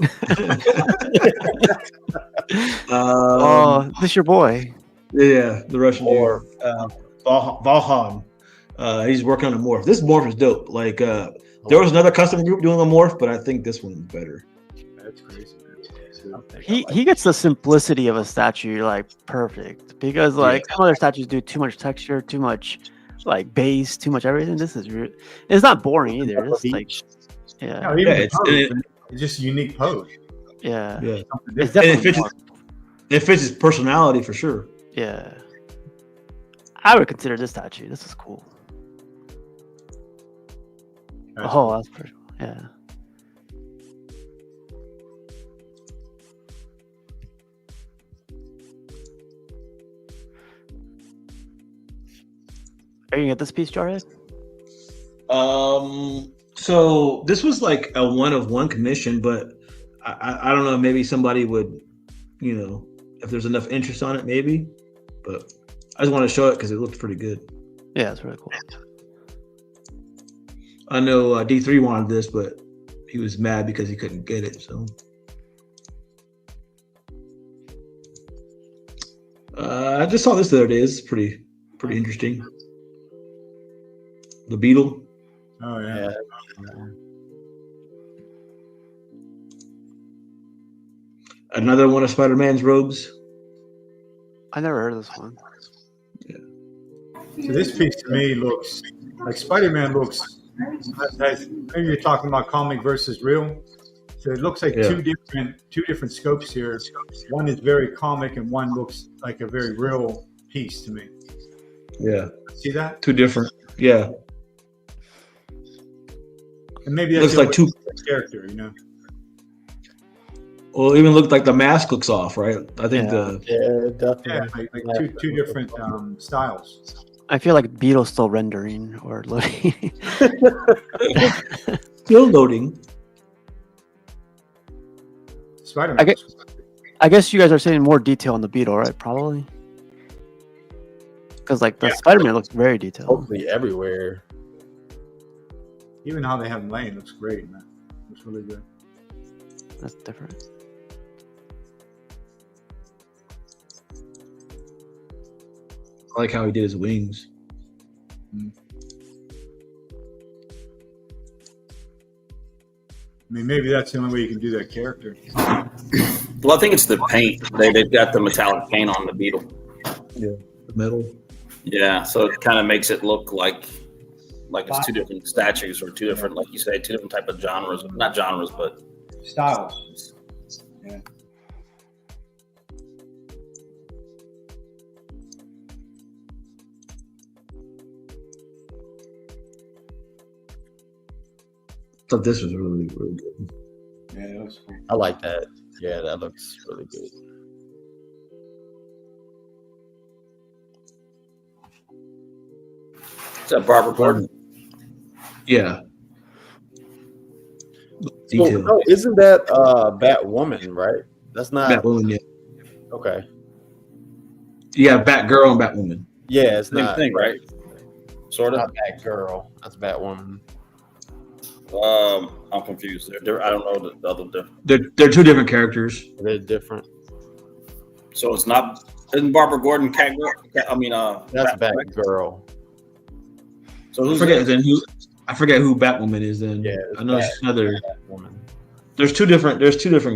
Oh, this your boy. Yeah, the Russian dude, Valhan. He's working on a morph. This morph is dope. Like There was another custom group doing a morph, but I think this one's better. That's crazy. He gets the simplicity of a statue like perfect because like some other statues do too much texture, too much like base, too much everything. This is it's not boring either. It's like No, even the pose, it's just a unique pose. Yeah. It's definitely it fits his personality for sure. Yeah. I would consider this statue. This is cool. Oh, that's pretty cool. Yeah. Are you gonna get this piece, Jarhead? So this was like a one of one commission, but I don't know. Maybe somebody would, if there's enough interest on it, maybe. But I just want to show it because it looks pretty good. Yeah, it's really cool. I know D3 wanted this, but he was mad because he couldn't get it. So I just saw this the other day. It's pretty interesting. The beetle. Oh yeah. Another one of Spider-Man's robes. I never heard of this one. Yeah. So this piece to me looks like Spider-Man looks. Maybe you're talking about comic versus real. So it looks like two different scopes here. One is very comic, and one looks like a very real piece to me. Yeah. See that? Two different. Yeah. And maybe that's looks like two character, Well, it even looked like the mask looks off, right? I think definitely. Like two different styles. I feel like Beetle's still rendering or loading. Still loading. Spider-Man. I guess you guys are saying more detail on the Beetle, right? Probably. Because like the Spider-Man looks very detailed. Hopefully everywhere. Even how they have him laying looks great, man. Looks really good. That's different. I like how he did his wings. I mean, maybe that's the only way you can do that character. Well, I think it's the paint. They've got the metallic paint on the Beetle. Yeah, the metal. Yeah, so it kind of makes it look like it's two different statues or two different, like you say, two different type of genres. Not genres, but styles. Yeah. I thought this was really, really good. Yeah, that looks cool. I like that. Yeah, that looks really good. Is that Barbara Gordon? Yeah. Well, no, isn't that Batwoman, right? That's not Batwoman, yeah. Okay. Yeah, Batgirl and Batwoman. Yeah, it's Same not thing, right? Sort of. Not Batgirl. That's Batwoman. I'm confused. I don't know the other difference. They're two different characters. They're different. So it's not. Isn't Barbara Gordon Catgirl? That's Batgirl. So who's I forget who Batwoman is. Then yeah, I know she's another Batwoman. There's two different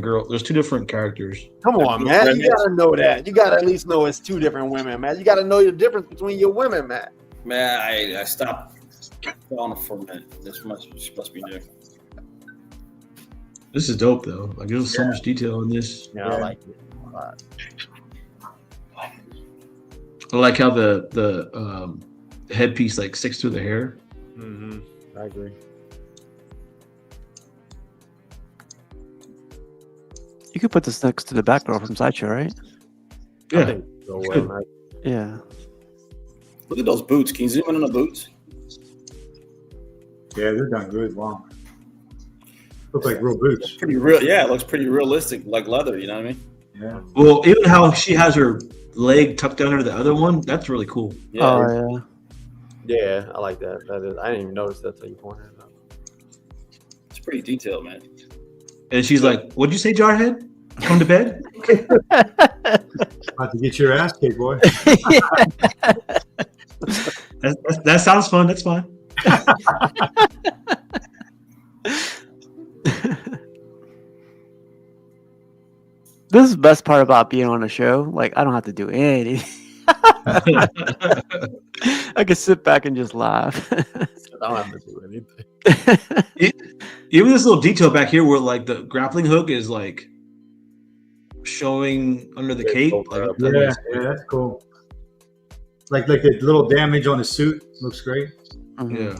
girls. There's two different characters. Come on, man. You gotta know that. You gotta at least know it's two different women, man. You gotta know the difference between your women, man. Man, I stopped on it for a minute. This must be new. This is dope though. Like there's so much detail in this. Yeah, I like it a lot. I like how the headpiece like sticks through the hair. Mm-hmm. I agree. You could put this next to the Batgirl from Sideshow, right? Yeah. Yeah. Look at those boots. Can you zoom in on the boots? Yeah, they're done good. Wow. Look like real boots. Pretty real. Yeah, it looks pretty realistic, like leather. You know what I mean? Yeah. Well, even how she has her leg tucked under the other one, that's really cool. Yeah. Oh yeah. Yeah, I like that. That is. I didn't even notice that till you pointed it out. It's pretty detailed, man. And she's like, "What'd you say, Jarhead? Come to bed?" About to get your ass kicked, boy. That sounds fun. That's fine. This is the best part about being on a show. Like, I don't have to do anything. I can sit back and just laugh. I don't have to do anything. Even this little detail back here where like the grappling hook is like showing under the cape. Like, yeah, that's cool. Like the little damage on the suit looks great. Yeah.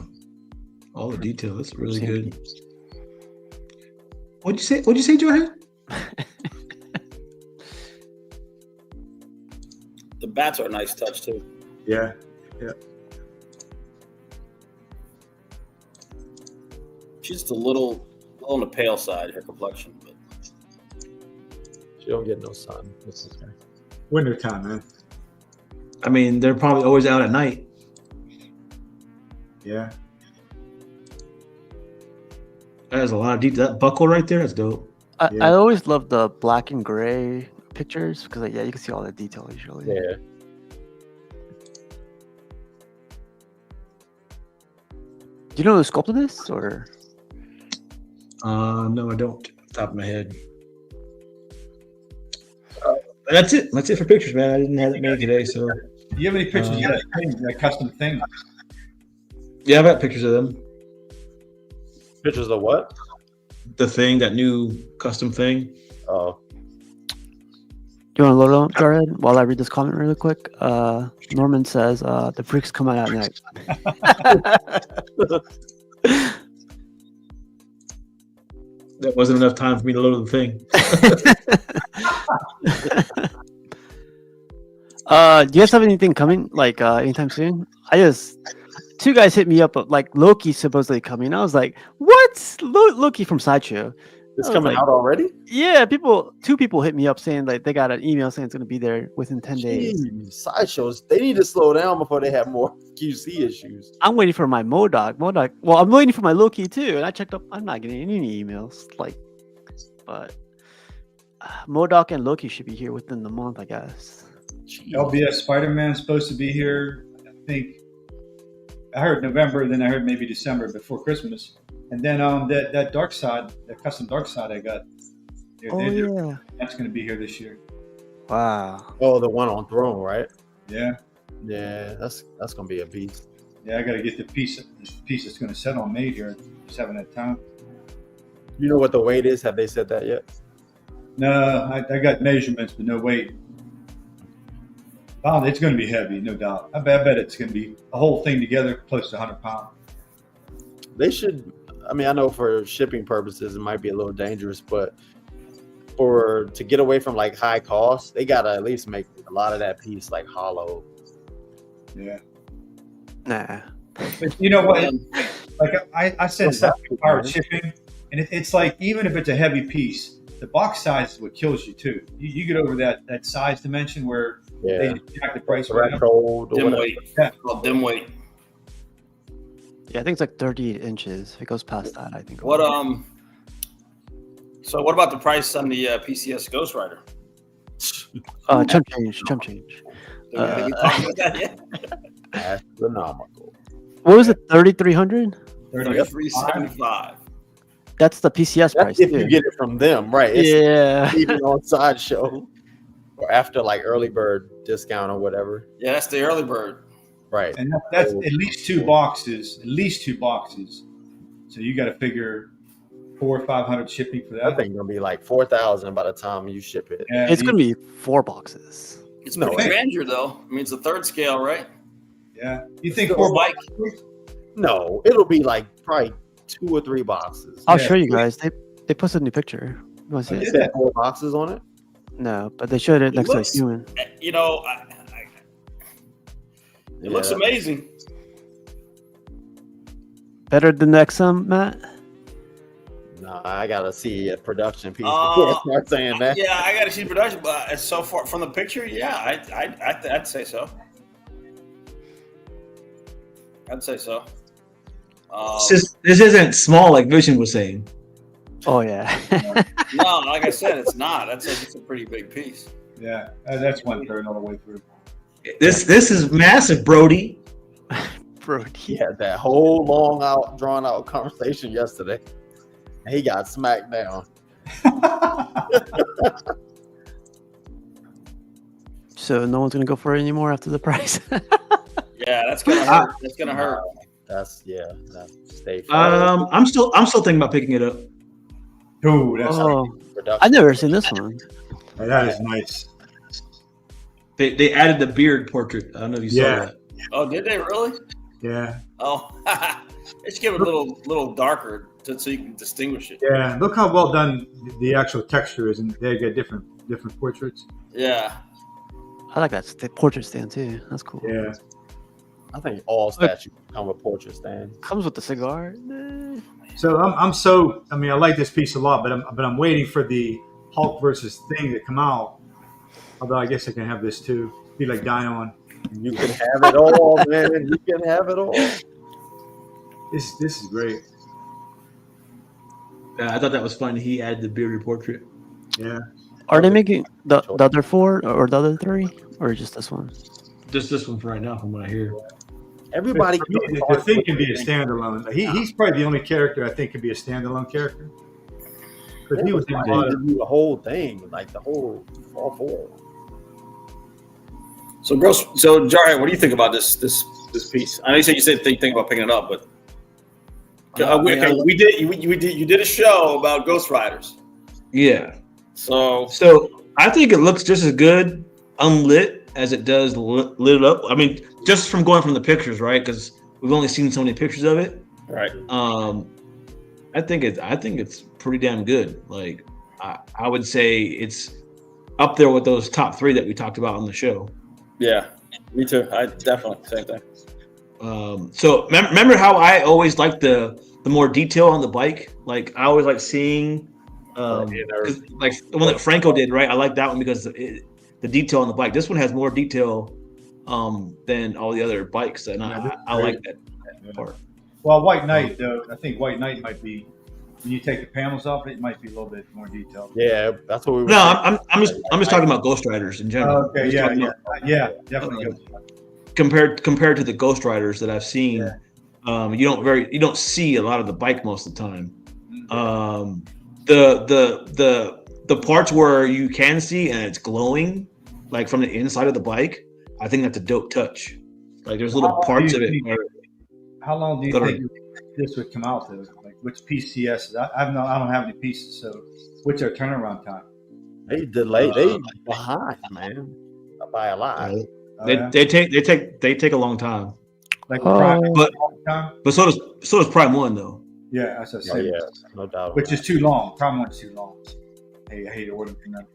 All the detail. That's really good. What'd you say, Johan? The bats are a nice touch too. Yeah. She's just a little on the pale side, her complexion, but she don't get no sun. This is okay. Winter time, man. I mean, they're probably always out at night. Yeah. That has a lot of detail. That buckle right there, that's dope. I always love the black and gray pictures because, like, you can see all the detail usually. Yeah. Do you know who sculpted this, or? No, I don't. Off the top of my head. That's it. That's it for pictures, man. I didn't have that many today, so. Do you have any pictures of that custom thing? Yeah, I've got pictures of them. Pictures of what? The thing, that new custom thing. Oh. Do you want to load up, Jared, while I read this comment really quick? Norman says, the freaks come out at night. That wasn't enough time for me to load the thing. Do you guys have anything coming, like, anytime soon? Two guys hit me up, like, Loki's supposedly coming. I was like, what? Loki from Sideshow. It's coming out already? Yeah, two people hit me up saying like they got an email saying it's going to be there within 10 days. Sideshows, they need to slow down before they have more QC issues. I'm waiting for my MODOK. Well, I'm waiting for my Loki too, and I checked up. I'm not getting any emails. But MODOK and Loki should be here within the month, I guess. Jeez. LBS Spider-Man is supposed to be here. I heard November, then I heard maybe December before Christmas. And then that Dark Side, that custom Dark Side I got. That's going to be here this year. Wow. Oh, the one on Throne, right? Yeah. Yeah, that's going to be a beast. Yeah, I got to get the piece that's going to set on made here. Just haven't had time. You know what the weight is? Have they said that yet? No, I got measurements, but no weight. Oh, it's going to be heavy, no doubt. I bet it's going to be a whole thing together close to 100 pounds. They should. I mean, I know for shipping purposes it might be a little dangerous, but to get away from like high cost, they gotta at least make a lot of that piece like hollow. Yeah. Nah. But you know what? Like I said, powered shipping, and it's like even if it's a heavy piece, the box size is what kills you too. You get over that size dimension where they jack the price right up. Dim weight. Yeah. Called dim weight. Yeah, I think it's like 38 inches. If it goes past that, I think. What So what about the price on the PCS Ghost Rider? Chump change. Astronomical. What was it? 3,300. 3,375. That's the PCS price. If you get it from them, right? It's even on Sideshow or after like early bird discount or whatever. Yeah, that's the early bird. Right. And that's at least two boxes. So you got to figure 400 or 500 shipping for that. I think it's gonna be like 4,000 by the time you ship it. Yeah, it's gonna be 4 boxes. It's pretty grandeur though. I mean, it's a third scale, right? Yeah. You think 4 boxes? No, it'll be like probably 2 or 3 boxes. I'll show you guys. They posted a new picture. You want to see it? Is that 4 boxes on it? No, but they showed it next to a human. You know, it looks amazing. Better than the XM, Matt? No, I gotta see a production piece before I start saying that. Yeah, I gotta see production, but so far from the picture, I'd say so. I'd say so. This isn't small like Vision was saying. Oh yeah. No, like I said, it's not. It's a pretty big piece. Yeah, that's 1/3 all the way through. This is massive, Brody. Brody. Yeah, that whole drawn out conversation yesterday. He got smacked down. So no one's gonna go for it anymore after the price. Yeah, that's gonna hurt. That's gonna hurt. That's stay. I'm still thinking about picking it up. Dude, that's I've never seen this one. that is nice. They added the beard portrait. I don't know if you saw that. Oh, did they really? Yeah. Oh, they should give it a little darker so you can distinguish it. Yeah. Look how well done the actual texture is, and they get different portraits. Yeah. I like that portrait stand too. That's cool. Yeah. I think all statues come with portrait stand. Comes with the cigar. So I like this piece a lot, but I'm waiting for the Hulk versus Thing to come out. Although I guess I can have this too. Be like Dion. You can have it all, man. You can have it all. This is great. Yeah, I thought that was funny. He added the bearded portrait. Yeah. Are they making the other 4 or the other 3, or just this one? Just this one for right now, from what I hear. Everybody. The Thing can be a standalone. He's probably the only character I think can be a standalone character. Because he was in the whole thing, like the whole all 4. So Jarhead, what do you think about this piece? I know you said think about picking it up, but you did a show about Ghost Riders. Yeah. So I think it looks just as good unlit as it does lit up. I mean, just from going from the pictures, right? Because we've only seen so many pictures of it. Right. I think it's pretty damn good. Like I would say it's up there with those top 3 that we talked about on the show. Yeah, me too. I definitely same thing. So remember how I always liked the more detail on the bike? Like I always like seeing, like the one that Franco did, right? I like that one because the detail on the bike. This one has more detail than all the other bikes, and I like that part. Well, White Knight, though, I think White Knight might be. When you take the panels off, it might be a little bit more detailed. Yeah, that's what we were. No, I'm just talking about Ghost Riders in general. Okay, yeah, definitely. Compared to the Ghost Riders that I've seen, you don't see a lot of the bike most of the time. The parts where you can see and it's glowing, like from the inside of the bike, I think that's a dope touch. Like there's little parts of it. How long do you think this would come out to? Like which PCS? I don't have any pieces, so what's their turnaround time? They delay. They behind, man, by a lot. They take a long time. Like Prime, but so does Prime 1 though. Yeah, as I said, no doubt. Which is too long. Prime 1's too long. I hate ordering from them.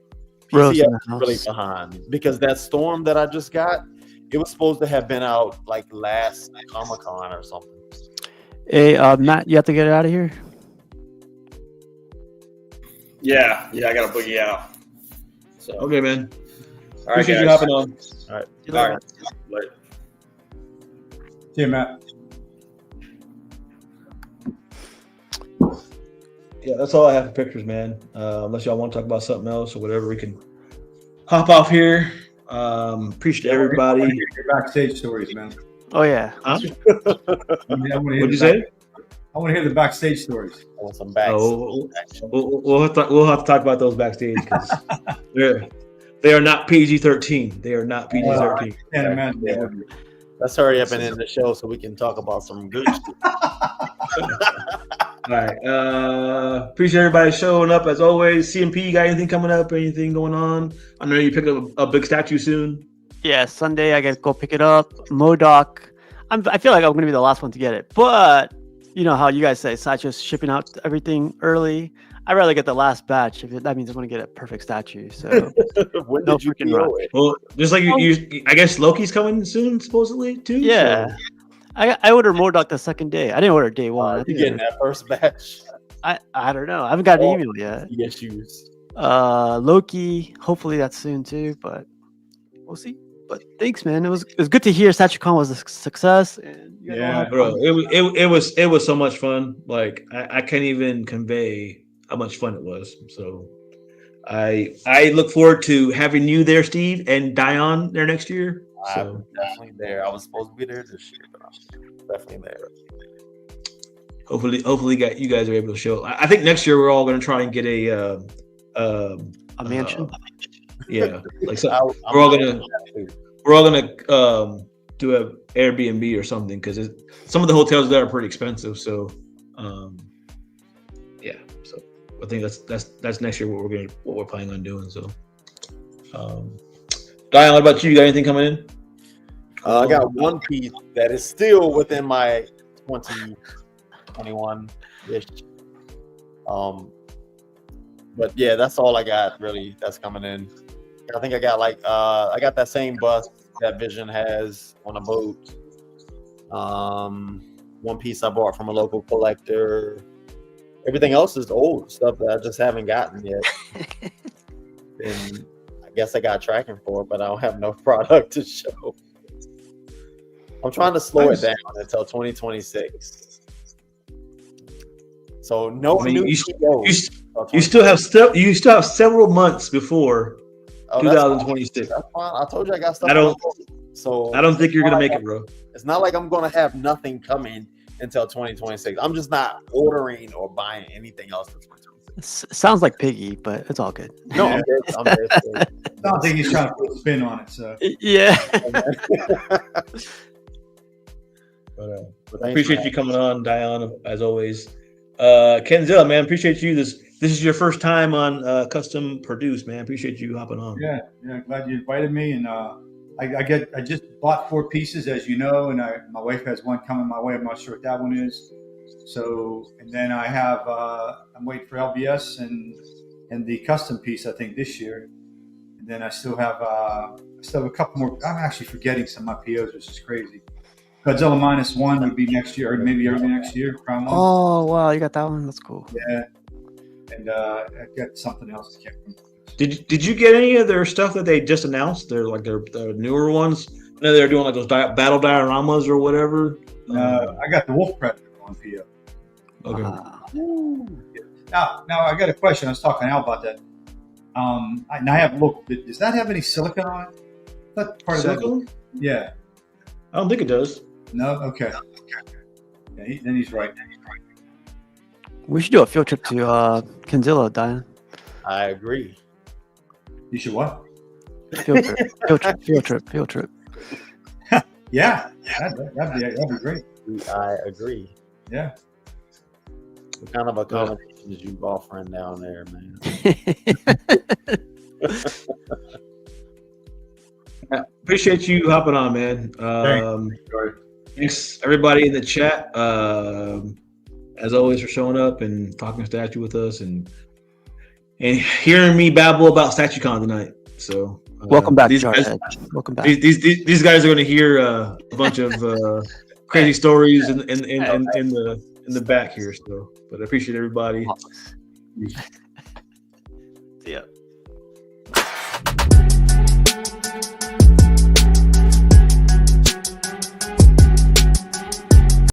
PCS is really behind because that Storm that I just got, it was supposed to have been out like last Comic-Con or something. Hey, Matt, you have to get out of here. Yeah, I gotta boogie out. So okay, man. All right, appreciate you hopping on. All right. Later. See you, Matt. Yeah, that's all I have for pictures, man. Unless y'all want to talk about something else or whatever, we can hop off here. Appreciate everybody. Your backstage stories, man. Oh yeah. Huh? What'd you say? I want to hear the backstage stories. I want some backstage. We'll have to talk about those backstage because they are not PG-13. They are not PG-13. Can't imagine. Yeah. Let's hurry up and end the show so we can talk about some good shit. All right. Appreciate everybody showing up as always. CMP, you got anything coming up? Anything going on? I know you picked up a big statue soon. Yeah, Sunday I gotta go pick it up. MODOK. I feel like I'm gonna be the last one to get it, but you know how you guys say Sideshow's shipping out everything early. I'd rather get the last batch if that means I'm gonna get a perfect statue. So when did you get it? Well, just like you, I guess Loki's coming soon, supposedly too. Yeah. So. I ordered MODOK the second day. I didn't order day one. You getting that first batch? I don't know. I haven't got an email yet. Issues. Loki. Hopefully that's soon too, but we'll see. But thanks, man. It was good to hear StatueCon was a success. And bro, it was so much fun. Like I can't even convey how much fun it was. So I look forward to having you there, Steve, and Dion there next year. I'm definitely there. I was supposed to be there this year, but I'm definitely there. hopefully, you guys are able to show. I think next year we're all going to try and get a mansion. Yeah, like so we're all gonna do a Airbnb or something because some of the hotels there are pretty expensive. So, yeah. So I think that's next year what we're planning on doing. So, Diane, what about you? You got anything coming in? I got one piece that is still within my 2021 ish. But yeah, that's all I got really. That's coming in. I think I got I got that same bus that Vision has on a boat. One piece I bought from a local collector. Everything else is old stuff that I just haven't gotten yet. And I guess I got tracking for it, but I don't have no product to show. I'm trying to slow it down until 2026. So no new POs. You still have several months before 2026. That's fine. I told you I got stuff. I don't think you're gonna make it, bro. It's not like I'm gonna have nothing coming until 2026. I'm just not ordering or buying anything else for 2026. Sounds like Piggy, but it's all good. No, I'm dead. I don't think he's trying to put a spin on it. So yeah. But I appreciate you coming on, Diana, as always. Kenzilla, man, appreciate you. This is your first time on Custom Produced, man. Appreciate you hopping on. Yeah, glad you invited me. And I just bought 4 pieces, as you know, and my wife has one coming my way. I'm not sure what that one is. So, and then I have I'm waiting for LBS and the custom piece, I think, this year. And then I still have a couple more. I'm actually forgetting some of my POs, which is crazy. Godzilla -1 would be next year, or maybe early next year. Oh wow, you got that one. That's cool. Yeah, and I got something else. I can't remember. Did you get any of their stuff that they just announced? They're like their newer ones. I know they're doing like those battle dioramas or whatever. I got the Wolf Predator on PO. Okay. Now I got a question. I was talking to Al about that. I have looked. Does that have any silicone on it? That part silicone? of that? Yeah. I don't think it does. No. Okay. Yeah, then he's right. We should do a field trip to Kenzilla, Diane. I agree. You should what? Field trip. Yeah, that'd be great. I agree. Yeah. What kind of accommodations you offering down there, man? Appreciate you hopping on, man. Thanks everybody in the chat. As always, for showing up and talking statue with us and hearing me babble about StatueCon tonight. So welcome back, welcome back. These guys are going to hear a bunch of crazy stories in the back here. So, but I appreciate everybody. Yeah.